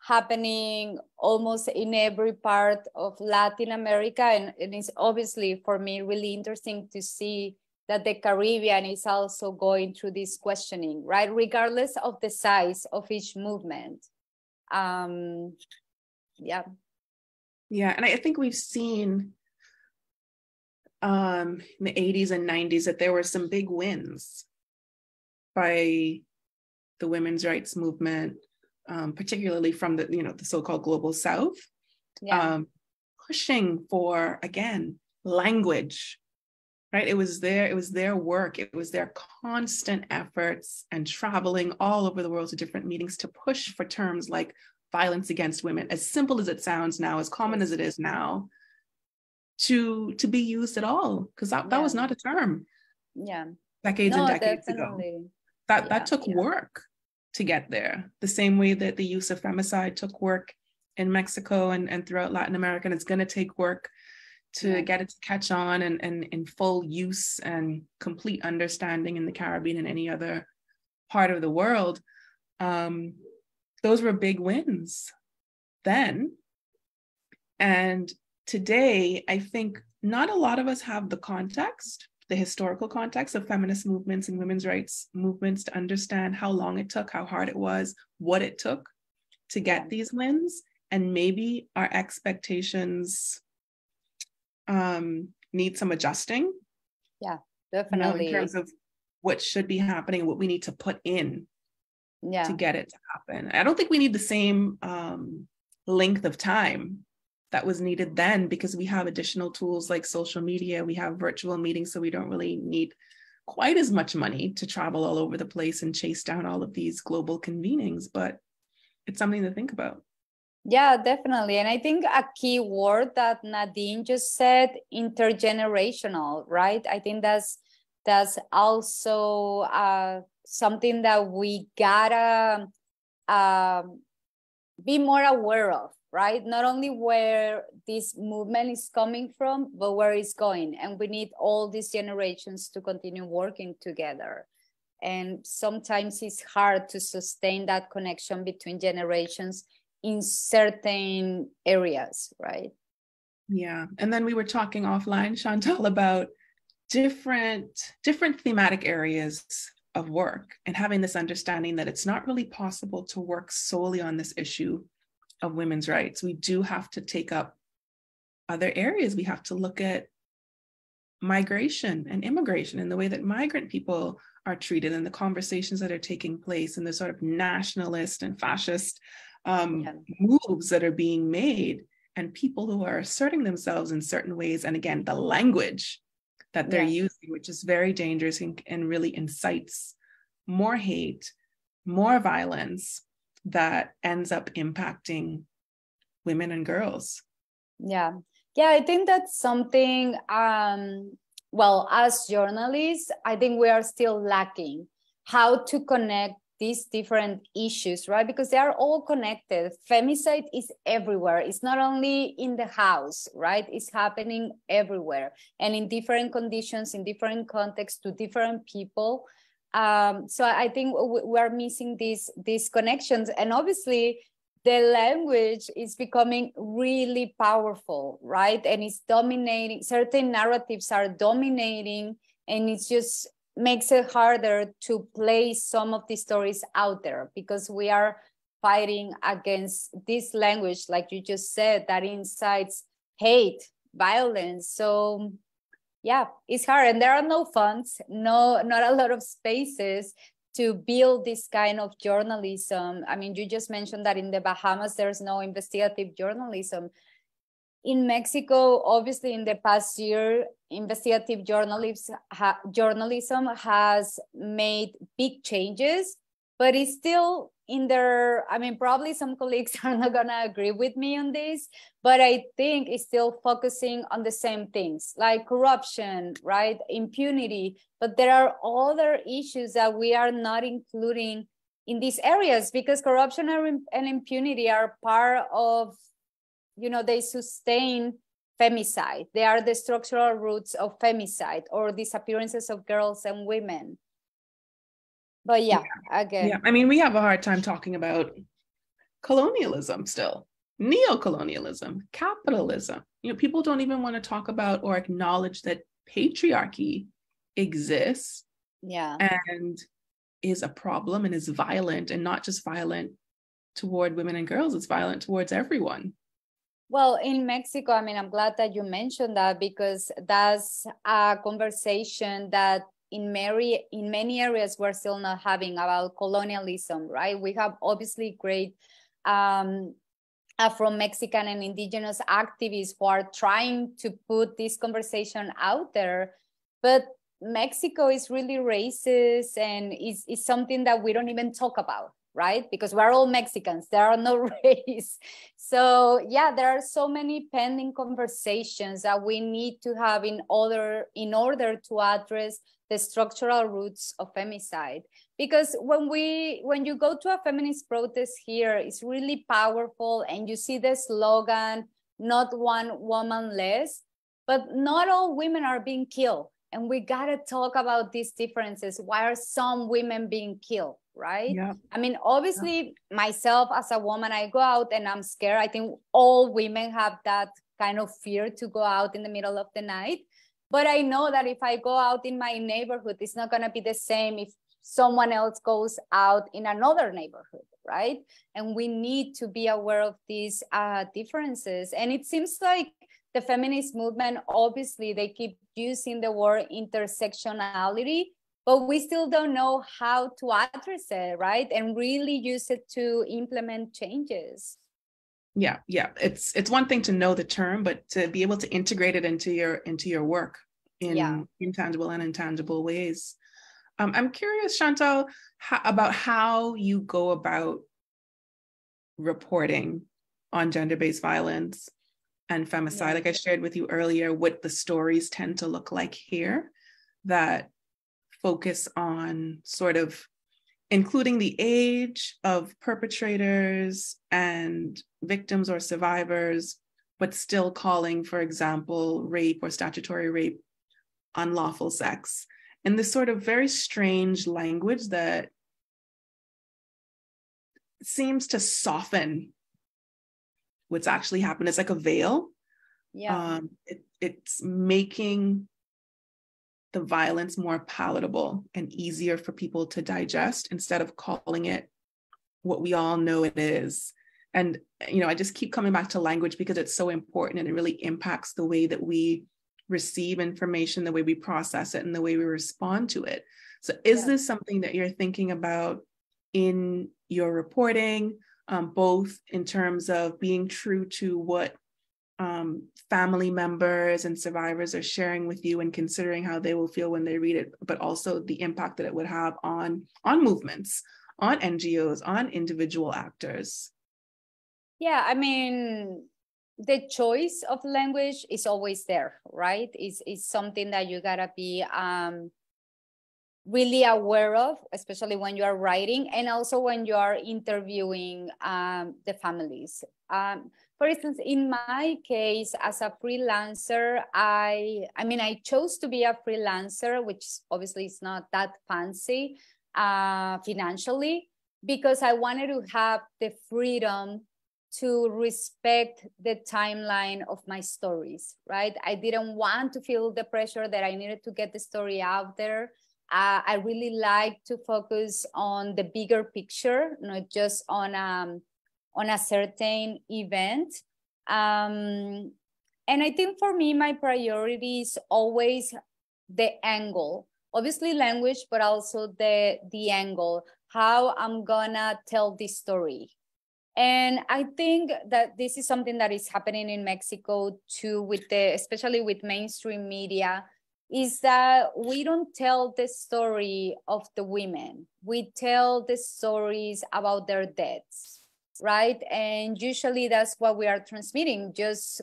happening almost in every part of Latin America. And it's obviously, for me, really interesting to see that the Caribbean is also going through this questioning, right? Regardless of the size of each movement. Yeah, and I think we've seen in the 80s and 90s that there were some big wins by the women's rights movement, particularly from the so-called global South, pushing for, again, language, right? It was their work, it was their constant efforts and traveling all over the world to different meetings to push for terms like violence against women, as simple as it sounds now, as common as it is now, to be used at all, because that was not a term decades and decades ago. That took work to get there, the same way that the use of femicide took work in Mexico and throughout Latin America, and it's going to take work to get it to catch on and in full use and complete understanding in the Caribbean and any other part of the world. Those were big wins then. And today, I think not a lot of us have the context, the historical context of feminist movements and women's rights movements to understand how long it took, how hard it was, what it took to get these wins. And maybe our expectations need some adjusting. Yeah, definitely. In terms of what should be happening and what we need to put in to get it to happen. I don't think we need the same length of time that was needed then, because we have additional tools like social media, we have virtual meetings, so we don't really need quite as much money to travel all over the place and chase down all of these global convenings, but it's something to think about. Yeah, definitely. And I think a key word that Nadeen just said, intergenerational, right? I think that's also something that we gotta be more aware of, right? Not only where this movement is coming from, but where it's going. And we need all these generations to continue working together. And sometimes it's hard to sustain that connection between generations in certain areas, right? Yeah. And then we were talking offline, Chantal, about different thematic areas of work and having this understanding that it's not really possible to work solely on this issue of women's rights. We do have to take up other areas. We have to look at migration and immigration and the way that migrant people are treated and the conversations that are taking place and the sort of nationalist and fascist moves that are being made, and people who are asserting themselves in certain ways. And again, the language that they're using, which is very dangerous and really incites more hate, more violence that ends up impacting women and girls. Yeah, I think that's something, well, as journalists, I think we are still lacking how to connect these different issues, right? Because they are all connected. Femicide is everywhere. It's not only in the house, right? It's happening everywhere and in different conditions, in different contexts, to different people. So I think we're missing these connections. And obviously, the language is becoming really powerful, right? And it's dominating, certain narratives are dominating, and it's just makes it harder to place some of the stories out there because we are fighting against this language, like you just said, that incites hate, violence. So yeah, it's hard. And there are no funds, not a lot of spaces to build this kind of journalism. I mean, you just mentioned that in the Bahamas, there's no investigative journalism. In Mexico, obviously, in the past year, investigative journalism has made big changes, but it's still in their, I mean, probably some colleagues are not going to agree with me on this, but I think it's still focusing on the same things like corruption, right? Impunity. But there are other issues that we are not including in these areas because corruption and impunity are part of, you know, they sustain femicide. They are the structural roots of femicide or disappearances of girls and women. But again. Yeah, I mean, we have a hard time talking about colonialism still, neocolonialism, capitalism. You know, people don't even want to talk about or acknowledge that patriarchy exists and is a problem and is violent, and not just violent toward women and girls, it's violent towards everyone. Well, in Mexico, I mean, I'm glad that you mentioned that because that's a conversation that in many areas we're still not having about colonialism, right? We have obviously great Afro-Mexican and indigenous activists who are trying to put this conversation out there, but Mexico is really racist and is something that we don't even talk about, right? Because we're all Mexicans, there are no race. So yeah, there are so many pending conversations that we need to have in order to address the structural roots of femicide. Because when you go to a feminist protest here, it's really powerful and you see the slogan, not one woman less, but not all women are being killed. And we gotta talk about these differences. Why are some women being killed, right? Yeah. I mean, obviously, myself as a woman, I go out and I'm scared. I think all women have that kind of fear to go out in the middle of the night. But I know that if I go out in my neighborhood, it's not gonna be the same if someone else goes out in another neighborhood, right? And we need to be aware of these differences. And it seems like the feminist movement, obviously, they keep using the word intersectionality, but we still don't know how to address it, right? And really use it to implement changes. Yeah. It's one thing to know the term, but to be able to integrate it into your work in intangible and intangible ways. I'm curious, Chantal, about how you go about reporting on gender-based violence and femicide. Like I shared with you earlier, what the stories tend to look like here that focus on sort of including the age of perpetrators and victims or survivors, but still calling, for example, rape or statutory rape unlawful sex. And this sort of very strange language that seems to soften what's actually happened. It's like a veil. It's making the violence more palatable and easier for people to digest instead of calling it what we all know it is. And, I just keep coming back to language because it's so important and it really impacts the way that we receive information, the way we process it, and the way we respond to it. So is this something that you're thinking about in your reporting, both in terms of being true to what family members and survivors are sharing with you and considering how they will feel when they read it, but also the impact that it would have on movements, on NGOs, on individual actors? Yeah, I mean, the choice of language is always there, right? It's something that you gotta be really aware of, especially when you are writing and also when you are interviewing the families. For instance, in my case, as a freelancer, I chose to be a freelancer, which obviously is not that fancy financially, because I wanted to have the freedom to respect the timeline of my stories, right? I didn't want to feel the pressure that I needed to get the story out there. I really like to focus on the bigger picture, not just on a certain event. And I think for me, my priority is always the angle, obviously language, but also the angle, how I'm gonna tell this story. And I think that this is something that is happening in Mexico too, especially with mainstream media, is that we don't tell the story of the women. We tell the stories about their deaths, right? And usually that's what we are transmitting.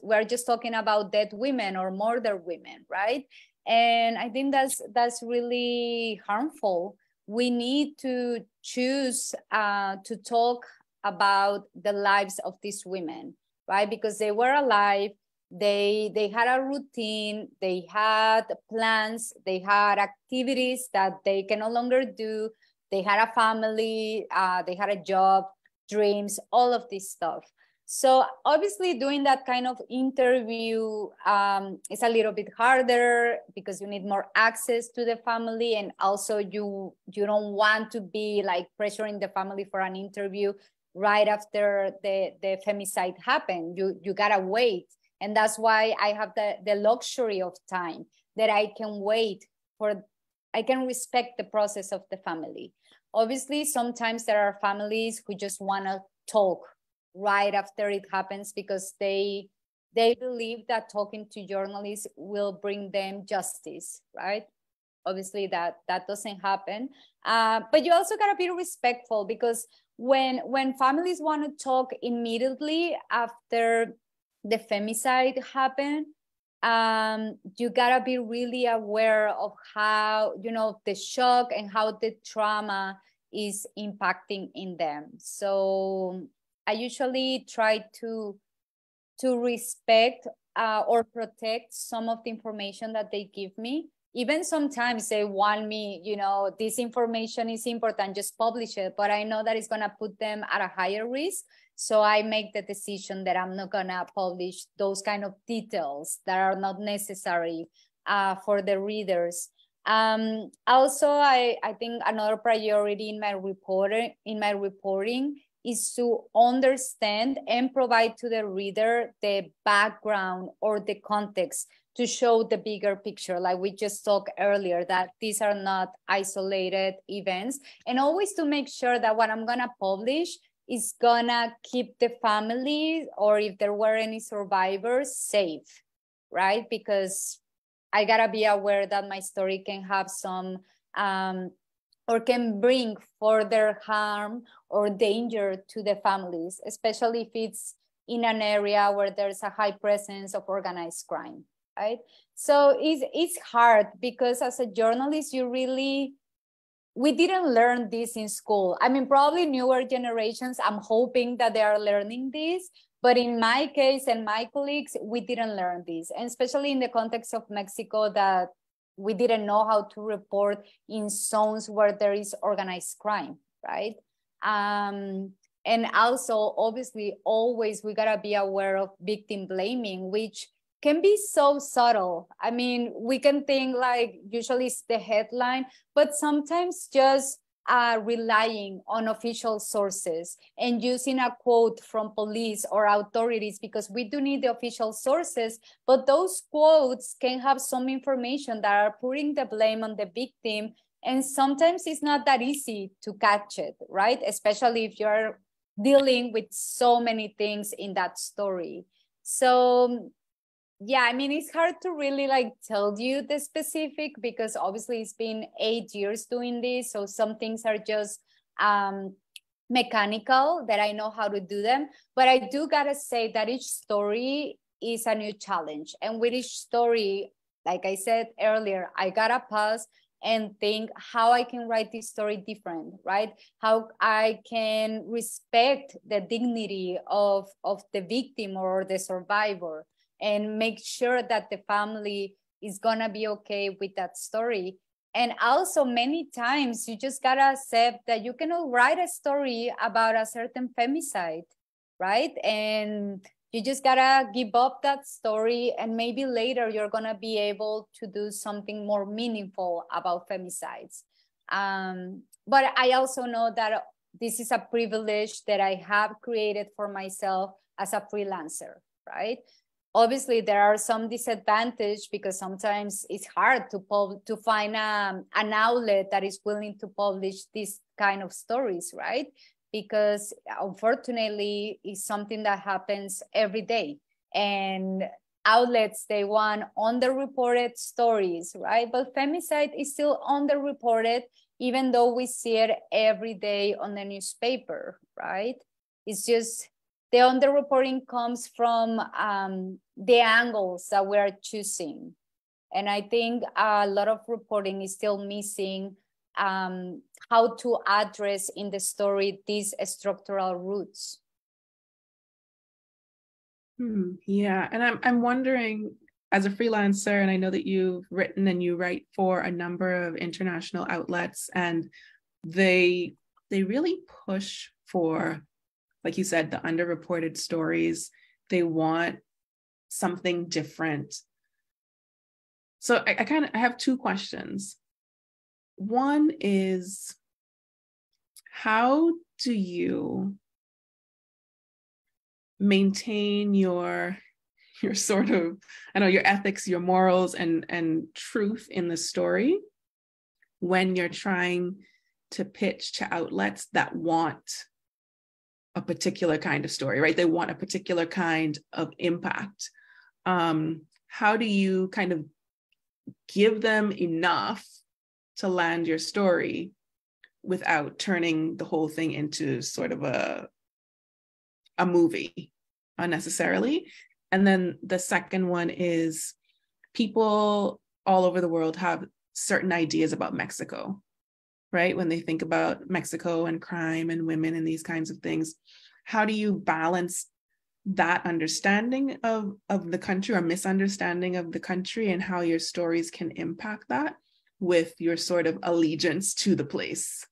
We're just talking about dead women or murdered women, right? And I think that's really harmful. We need to choose to talk about the lives of these women, right? Because they were alive, they had a routine, they had plans, they had activities that they can no longer do, they had a family, they had a job, dreams, all of this stuff. So obviously doing that kind of interview is a little bit harder because you need more access to the family, and also you don't want to be like pressuring the family for an interview right after the femicide happened. You gotta wait. And that's why I have the luxury of time that I can wait I can respect the process of the family. Obviously, sometimes there are families who just wanna talk right after it happens because they believe that talking to journalists will bring them justice, right? Obviously that doesn't happen. But you also gotta be respectful, because when families want to talk immediately after the femicide happened, you gotta be really aware of how, the shock and how the trauma is impacting in them. So I usually try to respect or protect some of the information that they give me. Even sometimes they want me, this information is important, just publish it. But I know that it's going to put them at a higher risk. So I make the decision that I'm not going to publish those kind of details that are not necessary for the readers. Also, I think another priority in my reporting is to understand and provide to the reader the background or the context to show the bigger picture. Like we just talked earlier, that these are not isolated events, and always to make sure that what I'm gonna publish is gonna keep the family, or if there were any survivors, safe, right? Because I gotta be aware that my story can have some or can bring further harm or danger to the families, especially if it's in an area where there's a high presence of organized crime, right? So it's hard because as a journalist, we didn't learn this in school. I mean, probably newer generations, I'm hoping that they are learning this, but in my case and my colleagues, we didn't learn this. And especially in the context of Mexico, that we didn't know how to report in zones where there is organized crime, right? And also, obviously, always we gotta be aware of victim blaming, which can be so subtle. I mean, we can think like usually it's the headline, but sometimes just relying on official sources and using a quote from police or authorities, because we do need the official sources, but those quotes can have some information that are putting the blame on the victim. And sometimes it's not that easy to catch it, right? Especially if you're dealing with so many things in that story. So yeah, I mean, it's hard to really like tell you the specific, because obviously it's been 8 years doing this. So some things are just mechanical that I know how to do them. But I do gotta say that each story is a new challenge. And with each story, like I said earlier, I gotta pause and think how I can write this story different, right? How I can respect the dignity of the victim or the survivor, and make sure that the family is gonna be okay with that story. And also many times you just gotta accept that you cannot write a story about a certain femicide, right? And you just gotta give up that story, and maybe later you're gonna be able to do something more meaningful about femicides. But I also know that this is a privilege that I have created for myself as a freelancer, right? Obviously, there are some disadvantages because sometimes it's hard to find an outlet that is willing to publish this kind of stories, right? Because unfortunately, it's something that happens every day. And outlets, they want underreported stories, right? But femicide is still underreported, even though we see it every day on the newspaper, right? It's just the underreporting comes from the angles that we're choosing. And I think a lot of reporting is still missing how to address in the story these structural roots. Yeah, and I'm wondering, as a freelancer, and I know that you've written and you write for a number of international outlets, and they really push for, like you said, the underreported stories. They want something different. So I have two questions. One is, how do you maintain your sort of, I know, your ethics, your morals, and truth in the story when you're trying to pitch to outlets that want a particular kind of story, right? They want a particular kind of impact. How do you kind of give them enough to land your story without turning the whole thing into sort of a movie unnecessarily? And then the second one is, people all over the world have certain ideas about Mexico, right? When they think about Mexico and crime and women and these kinds of things, how do you balance that understanding of the country, or misunderstanding of the country, and how your stories can impact that with your sort of allegiance to the place?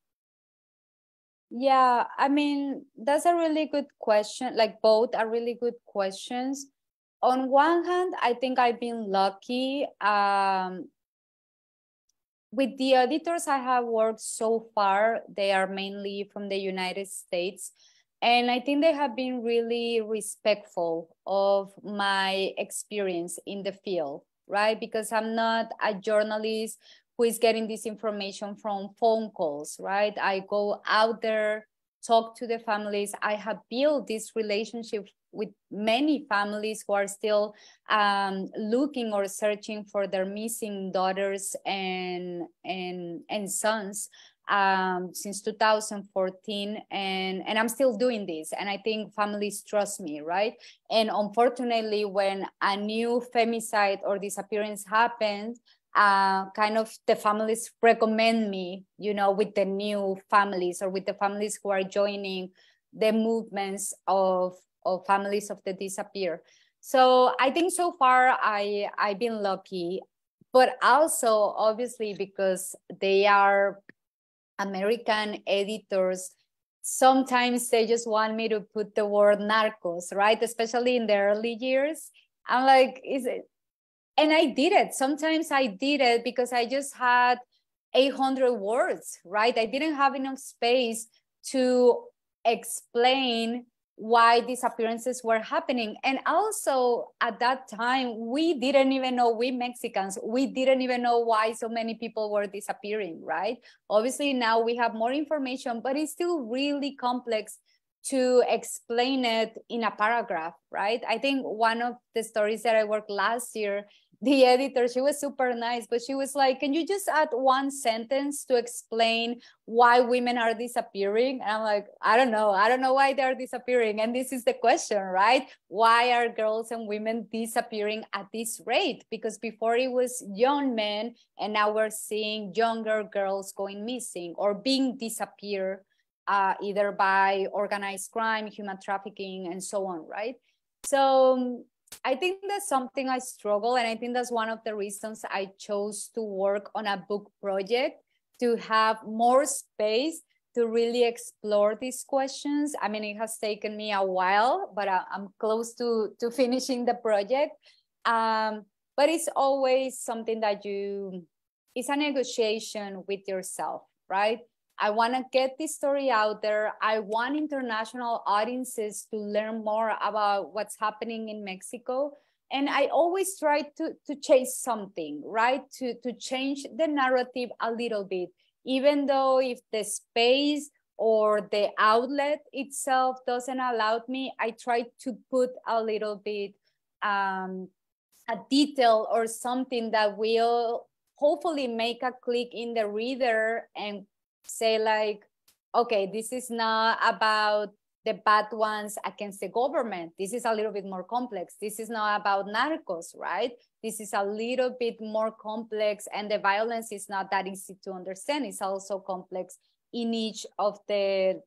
Yeah, I mean, that's a really good question. Like, both are really good questions. On one hand, I think I've been lucky. With the editors I have worked so far, they are mainly from the United States. And I think they have been really respectful of my experience in the field, right? Because I'm not a journalist who is getting this information from phone calls, right? I go out there, talk to the families. I have built this relationship with many families who are still looking or searching for their missing daughters and sons since 2014, and I'm still doing this, and I think families trust me, right? And unfortunately, when a new femicide or disappearance happens, kind of the families recommend me, you know, with the new families or with the families who are joining the movements of families of the disappear. So I think so far I've been lucky, but also obviously because they are American editors, sometimes they just want me to put the word narcos, right? Especially in the early years. I'm like, is it? And I did it. Sometimes I did it because I just had 800 words, right? I didn't have enough space to explain why these appearances were happening. And also at that time, we didn't even know, we Mexicans, we didn't even know why so many people were disappearing, right? Obviously now we have more information, but it's still really complex to explain it in a paragraph, right? I think one of the stories that I worked last year, the editor, she was super nice, but she was like, can you just add one sentence to explain why women are disappearing? And I'm like, I don't know why they're disappearing. And this is the question, right? Why are girls and women disappearing at this rate? Because before it was young men, and now we're seeing younger girls going missing or being disappeared, either by organized crime, human trafficking, and so on, right? So I think that's something I struggle, and I think that's one of the reasons I chose to work on a book project, to have more space to really explore these questions. I mean, it has taken me a while, but I'm close to finishing the project. But it's always something that it's a negotiation with yourself, right? I want to get this story out there. I want international audiences to learn more about what's happening in Mexico. And I always try to chase something, right? To change the narrative a little bit, even though if the space or the outlet itself doesn't allow me, I try to put a little bit a detail or something that will hopefully make a click in the reader and say like, okay, this is not about the bad ones against the government. This is a little bit more complex. This is not about narcos, right? This is a little bit more complex, and the violence is not that easy to understand. It's also complex in each of the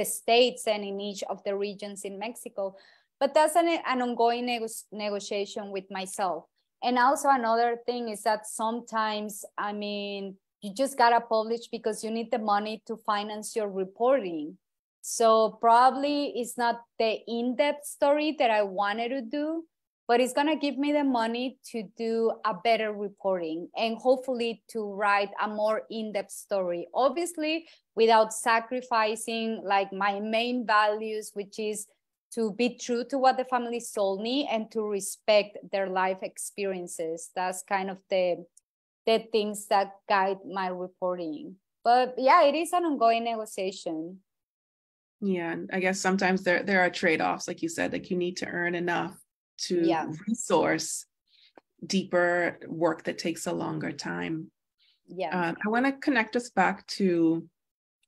states and in each of the regions in Mexico. But that's an ongoing negotiation with myself. And also another thing is that sometimes, I mean, you just gotta publish because you need the money to finance your reporting. So probably it's not the in-depth story that I wanted to do, but it's gonna give me the money to do a better reporting and hopefully to write a more in-depth story. Obviously, without sacrificing like my main values, which is to be true to what the family told me and to respect their life experiences. That's kind of the things that guide my reporting. But yeah, it is an ongoing negotiation. Yeah, I guess sometimes there are trade-offs, like you said, like you need to earn enough to resource deeper work that takes a longer time. Yeah. I want to connect us back to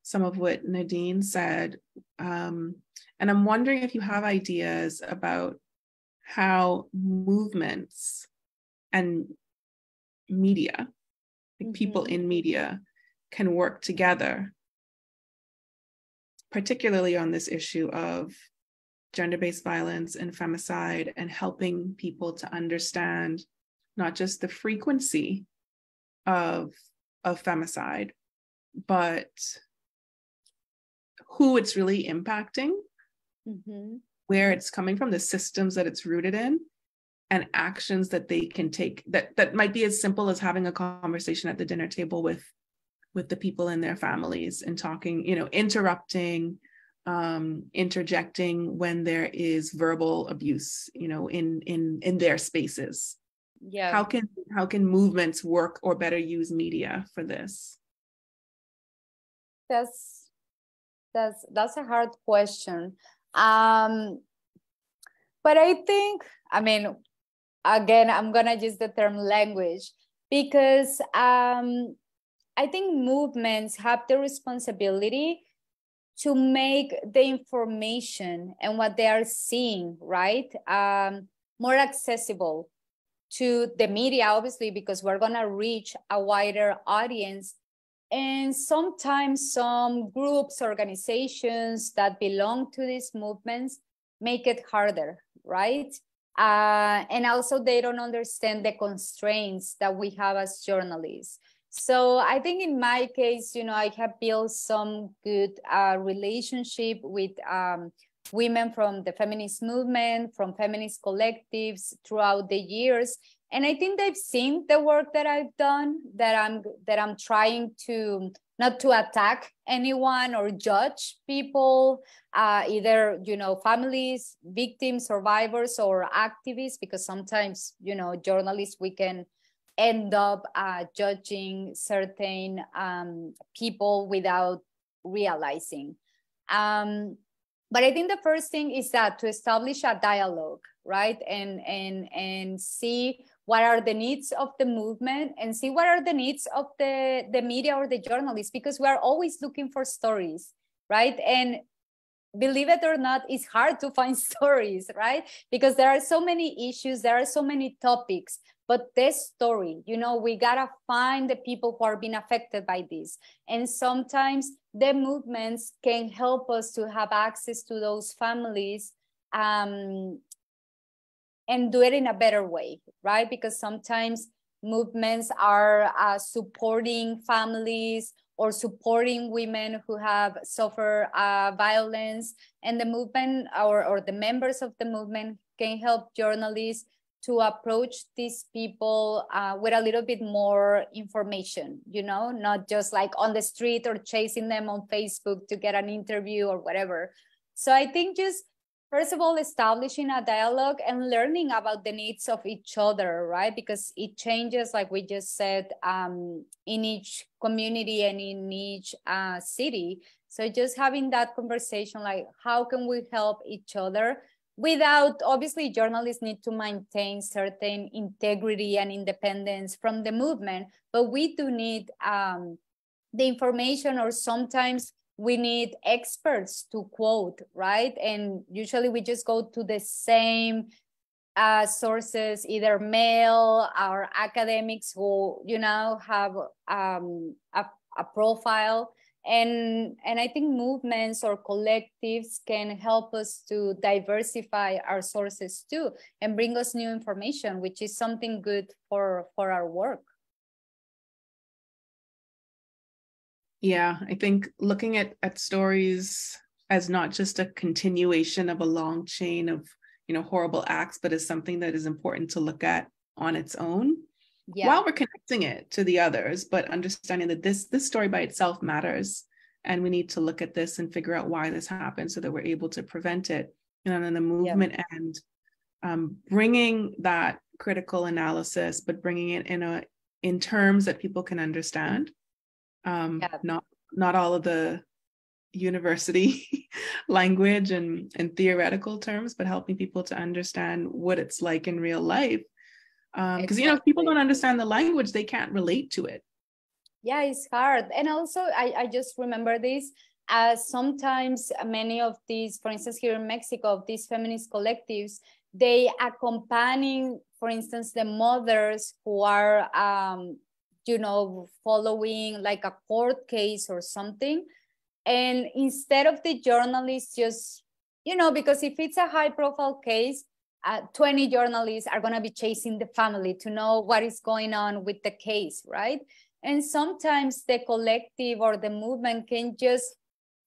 some of what Nadeen said. And I'm wondering if you have ideas about how movements and media, like people in media, can work together, particularly on this issue of gender-based violence and femicide, and helping people to understand not just the frequency of femicide, but who it's really impacting, where it's coming from, the systems that it's rooted in, and actions that they can take that might be as simple as having a conversation at the dinner table with the people in their families and talking, interrupting, interjecting when there is verbal abuse, in their spaces. Yeah. How can movements work or better use media for this? That's a hard question. But I think, I mean, again, I'm gonna use the term language because I think movements have the responsibility to make the information and what they are seeing, right, more accessible to the media, obviously, because we're gonna reach a wider audience. And sometimes some groups, organizations that belong to these movements make it harder, right? And also they don't understand the constraints that we have as journalists. So I think in my case, you know, I have built some good relationship with women from the feminist movement, from feminist collectives throughout the years. And I think they've seen the work that I've done, that I'm trying to not to attack anyone or judge people, either, you know, families, victims, survivors, or activists, because sometimes, you know, journalists, we can end up judging certain people without realizing. But I think the first thing is that to establish a dialogue, right? And see what are the needs of the movement and see what are the needs of the media or the journalists, because we are always looking for stories, right? And believe it or not, it's hard to find stories, right? Because there are so many issues, there are so many topics, but this story, you know, we gotta find the people who are being affected by this. And sometimes the movements can help us to have access to those families and do it in a better way, right? Because sometimes movements are supporting families or supporting women who have suffered violence, and the movement or the members of the movement can help journalists to approach these people with a little bit more information, you know, not just like on the street or chasing them on Facebook to get an interview or whatever. So I think just, first of all, establishing a dialogue and learning about the needs of each other, right? Because it changes, like we just said, in each community and in each city. So just having that conversation, like how can we help each other? Without, obviously, journalists need to maintain certain integrity and independence from the movement, but we do need the information, or sometimes we need experts to quote, right? And usually we just go to the same sources, either male or academics who, you know, have a profile. And I think movements or collectives can help us to diversify our sources too and bring us new information, which is something good for our work. Yeah, I think looking at stories as not just a continuation of a long chain of, you know, horrible acts, but as something that is important to look at on its own, while we're connecting it to the others, but understanding that this story by itself matters, and we need to look at this and figure out why this happened so that we're able to prevent it. And then the movement and bringing that critical analysis, but bringing it in terms that people can understand. Not all of the university language and theoretical terms, but helping people to understand what it's like in real life. Because you know, if people don't understand the language, they can't relate to it. Yeah, it's hard. And also I just remember this, sometimes many of these, for instance, here in Mexico, these feminist collectives, they accompany, for instance, the mothers who are you know, following like a court case or something. And instead of the journalists just, you know, because if it's a high profile case, 20 journalists are going to be chasing the family to know what is going on with the case, right? And sometimes the collective or the movement can just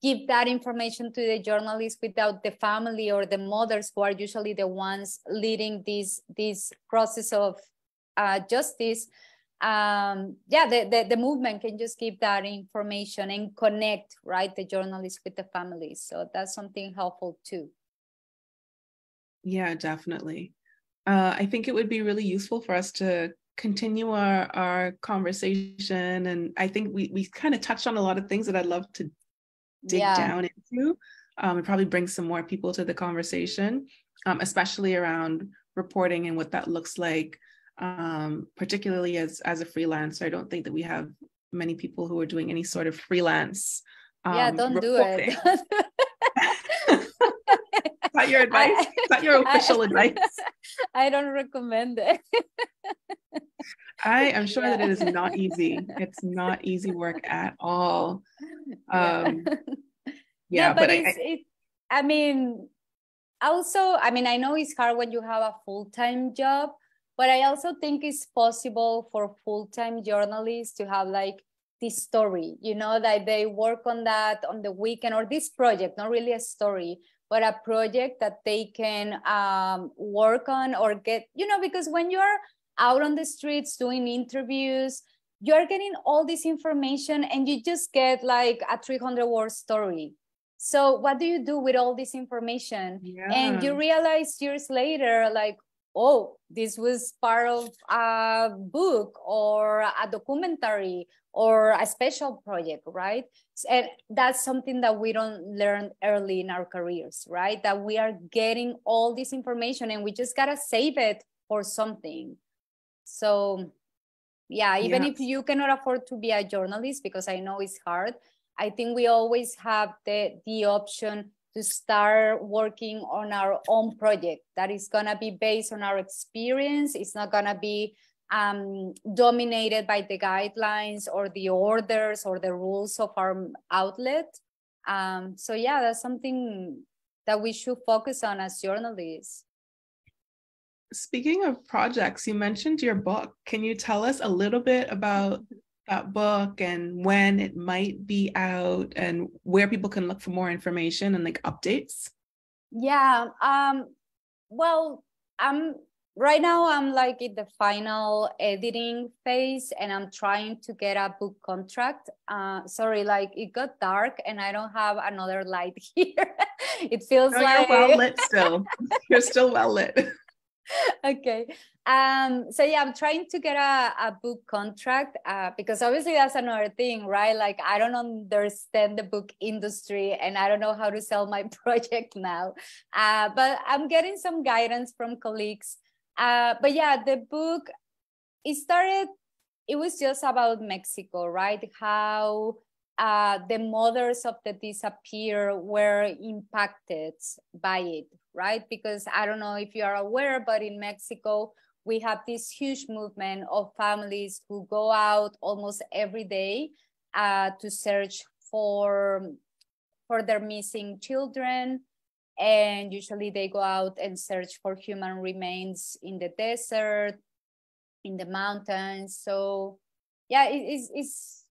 give that information to the journalists without the family or the mothers, who are usually the ones leading this process of justice. The movement can just give that information and connect, right, the journalists with the families. So that's something helpful too. Yeah, definitely. I think it would be really useful for us to continue our conversation. And I think we kind of touched on a lot of things that I'd love to dig down into and probably bring some more people to the conversation. especially around reporting and what that looks like, particularly as a freelancer. I don't think that we have many people who are doing any sort of freelance don't reporting. do it. Is that your advice? Is that your official advice? I don't recommend it. I am sure that it is not easy. It's not easy work at all. But I mean, also, I mean, I know it's hard when you have a full-time job, but I also think it's possible for full-time journalists to have like this story, you know, that they work on that on the weekend, or this project, not really a story, but a project that they can work on or get, you know, because when you're out on the streets doing interviews, you're getting all this information and you just get like a 300-word story. So what do you do with all this information? Yeah. And you realize years later, like, oh, this was part of a book or a documentary or a special project, right? And that's something that we don't learn early in our careers, right? That we are getting all this information and we just gotta save it for something. So yeah, even if you cannot afford to be a journalist, because I know it's hard, I think we always have the option to start working on our own project that is gonna be based on our experience. It's not gonna be dominated by the guidelines or the orders or the rules of our outlet. So yeah, that's something that we should focus on as journalists. Speaking of projects, you mentioned your book. Can you tell us a little bit about that book and when it might be out and where people can look for more information and like updates? Yeah, well, right now I'm like in the final editing phase and I'm trying to get a book contract. Sorry, like it got dark and I don't have another light here. It feels like you're well lit still. You're still well lit. Okay. So yeah, I'm trying to get a book contract because obviously that's another thing, right? Like I don't understand the book industry and I don't know how to sell my project now. But I'm getting some guidance from colleagues. But yeah, the book, it was just about Mexico, right? How the mothers of the disappear were impacted by it, right? Because I don't know if you are aware, but in Mexico, we have this huge movement of families who go out almost every day to search for their missing children. And usually they go out and search for human remains in the desert, in the mountains. So yeah, it's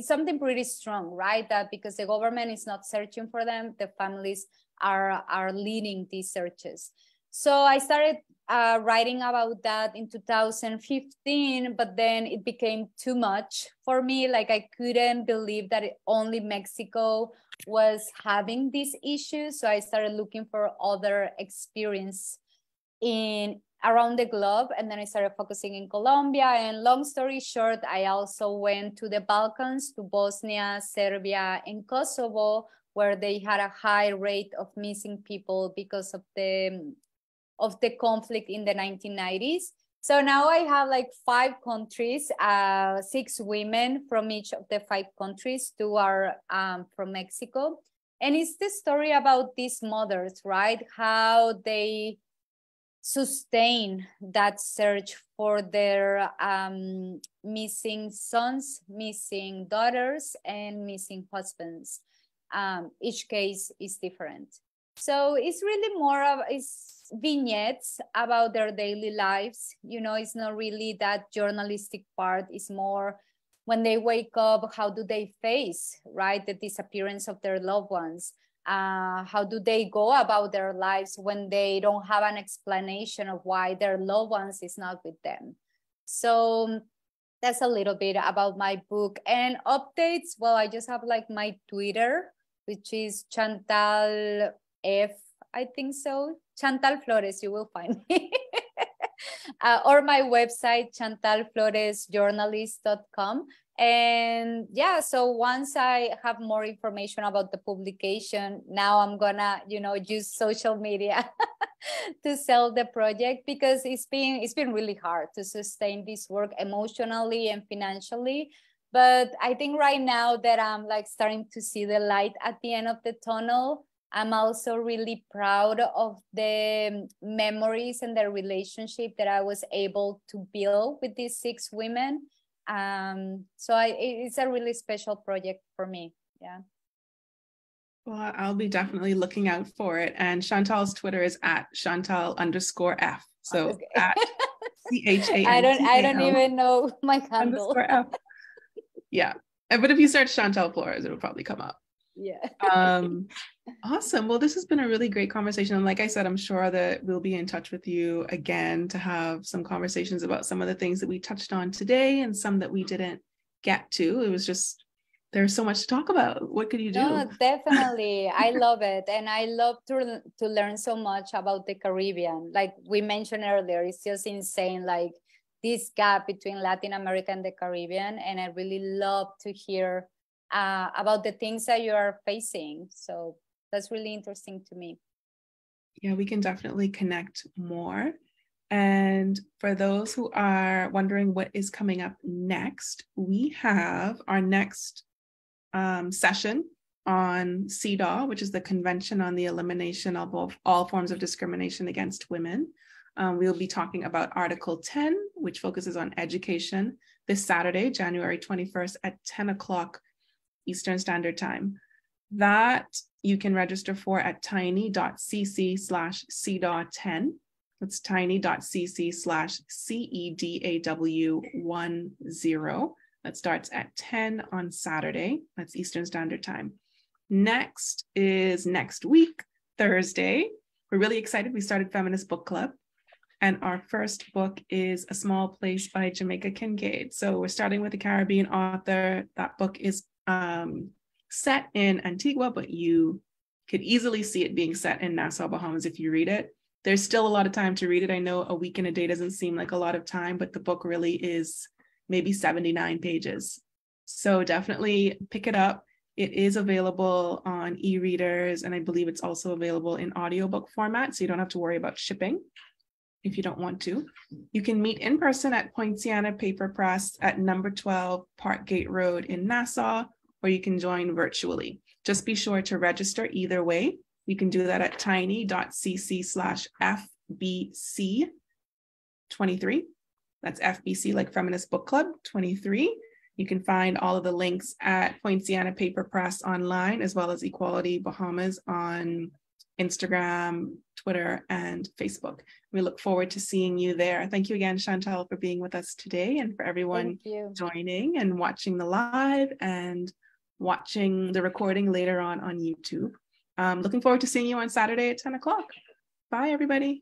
something pretty strong, right? That because the government is not searching for them, the families are leading these searches. So I started writing about that in 2015, but then it became too much for me. Like I couldn't believe that only Mexico was having these issues. So I started looking for other experience around the globe. And then I started focusing in Colombia. And long story short, I also went to the Balkans, to Bosnia, Serbia, and Kosovo, where they had a high rate of missing people because of the conflict in the 1990s. So now I have like 5 countries, 6 women from each of the 5 countries. 2 are from Mexico. And it's the story about these mothers, right? How they sustain that search for their missing sons, missing daughters, and missing husbands. Each case is different. So it's really more of vignettes about their daily lives. You know, it's not really that journalistic part. It's more when they wake up, how do they face, right, the disappearance of their loved ones? How do they go about their lives when they don't have an explanation of why their loved ones is not with them? So that's a little bit about my book. And updates, well, I just have like my Twitter, which is Chantal F, I think so. Chantal Flores, you will find me. Or my website, chantalfloresjournalist.com. And yeah, so once I have more information about the publication, now I'm gonna, use social media to sell the project, because it's been really hard to sustain this work emotionally and financially. But I think right now that I'm like starting to see the light at the end of the tunnel, I'm also really proud of the memories and the relationship that I was able to build with these 6 women. So it's a really special project for me. Yeah. Well, I'll be definitely looking out for it. And Chantal's Twitter is at Chantal_F. So Okay. at CHANTAL. I don't even know my handle. _F. Yeah. But if you search Chantal Flores, it'll probably come up. Yeah. Awesome. Well, this has been a really great conversation. And like I said, I'm sure that we'll be in touch with you again to have some conversations about some of the things that we touched on today and some that we didn't get to. It was just, there's so much to talk about. What could you do? No, definitely. I love it. And I love to learn so much about the Caribbean. Like we mentioned earlier, it's just insane, like this gap between Latin America and the Caribbean. And I really love to hear about the things that you are facing. So that's really interesting to me. Yeah, we can definitely connect more. And for those who are wondering what is coming up next, we have our next session on CEDAW, which is the Convention on the Elimination of All Forms of Discrimination Against Women. We'll be talking about Article 10, which focuses on education, this Saturday, January 21st at 10 o'clock Eastern Standard Time. That you can register for at tiny.cc/CEDAW10. That's tiny.cc/CEDAW10. That starts at 10 on Saturday. That's Eastern Standard Time. Next is next week, Thursday. We're really excited. We started Feminist Book Club. And our first book is A Small Place by Jamaica Kincaid. So we're starting with a Caribbean author. That book is set in Antigua, but you could easily see it being set in Nassau, Bahamas if you read it. There's still a lot of time to read it. I know a week and a day doesn't seem like a lot of time, but the book really is maybe 79 pages. So definitely pick it up. It is available on e-readers, and I believe it's also available in audiobook format, so you don't have to worry about shipping if you don't want to. You can meet in person at Poinciana Paper Press at number 12 Parkgate Road in Nassau, or you can join virtually. Just be sure to register either way. You can do that at tiny.cc/FBC23. That's FBC like Feminist Book Club 23. You can find all of the links at Poinciana Paper Press online, as well as Equality Bahamas on Instagram, Twitter, and Facebook. We look forward to seeing you there. Thank you again, Chantal, for being with us today, and for everyone joining and watching the live and watching the recording later on YouTube. Looking forward to seeing you on Saturday at 10 o'clock. Bye, everybody.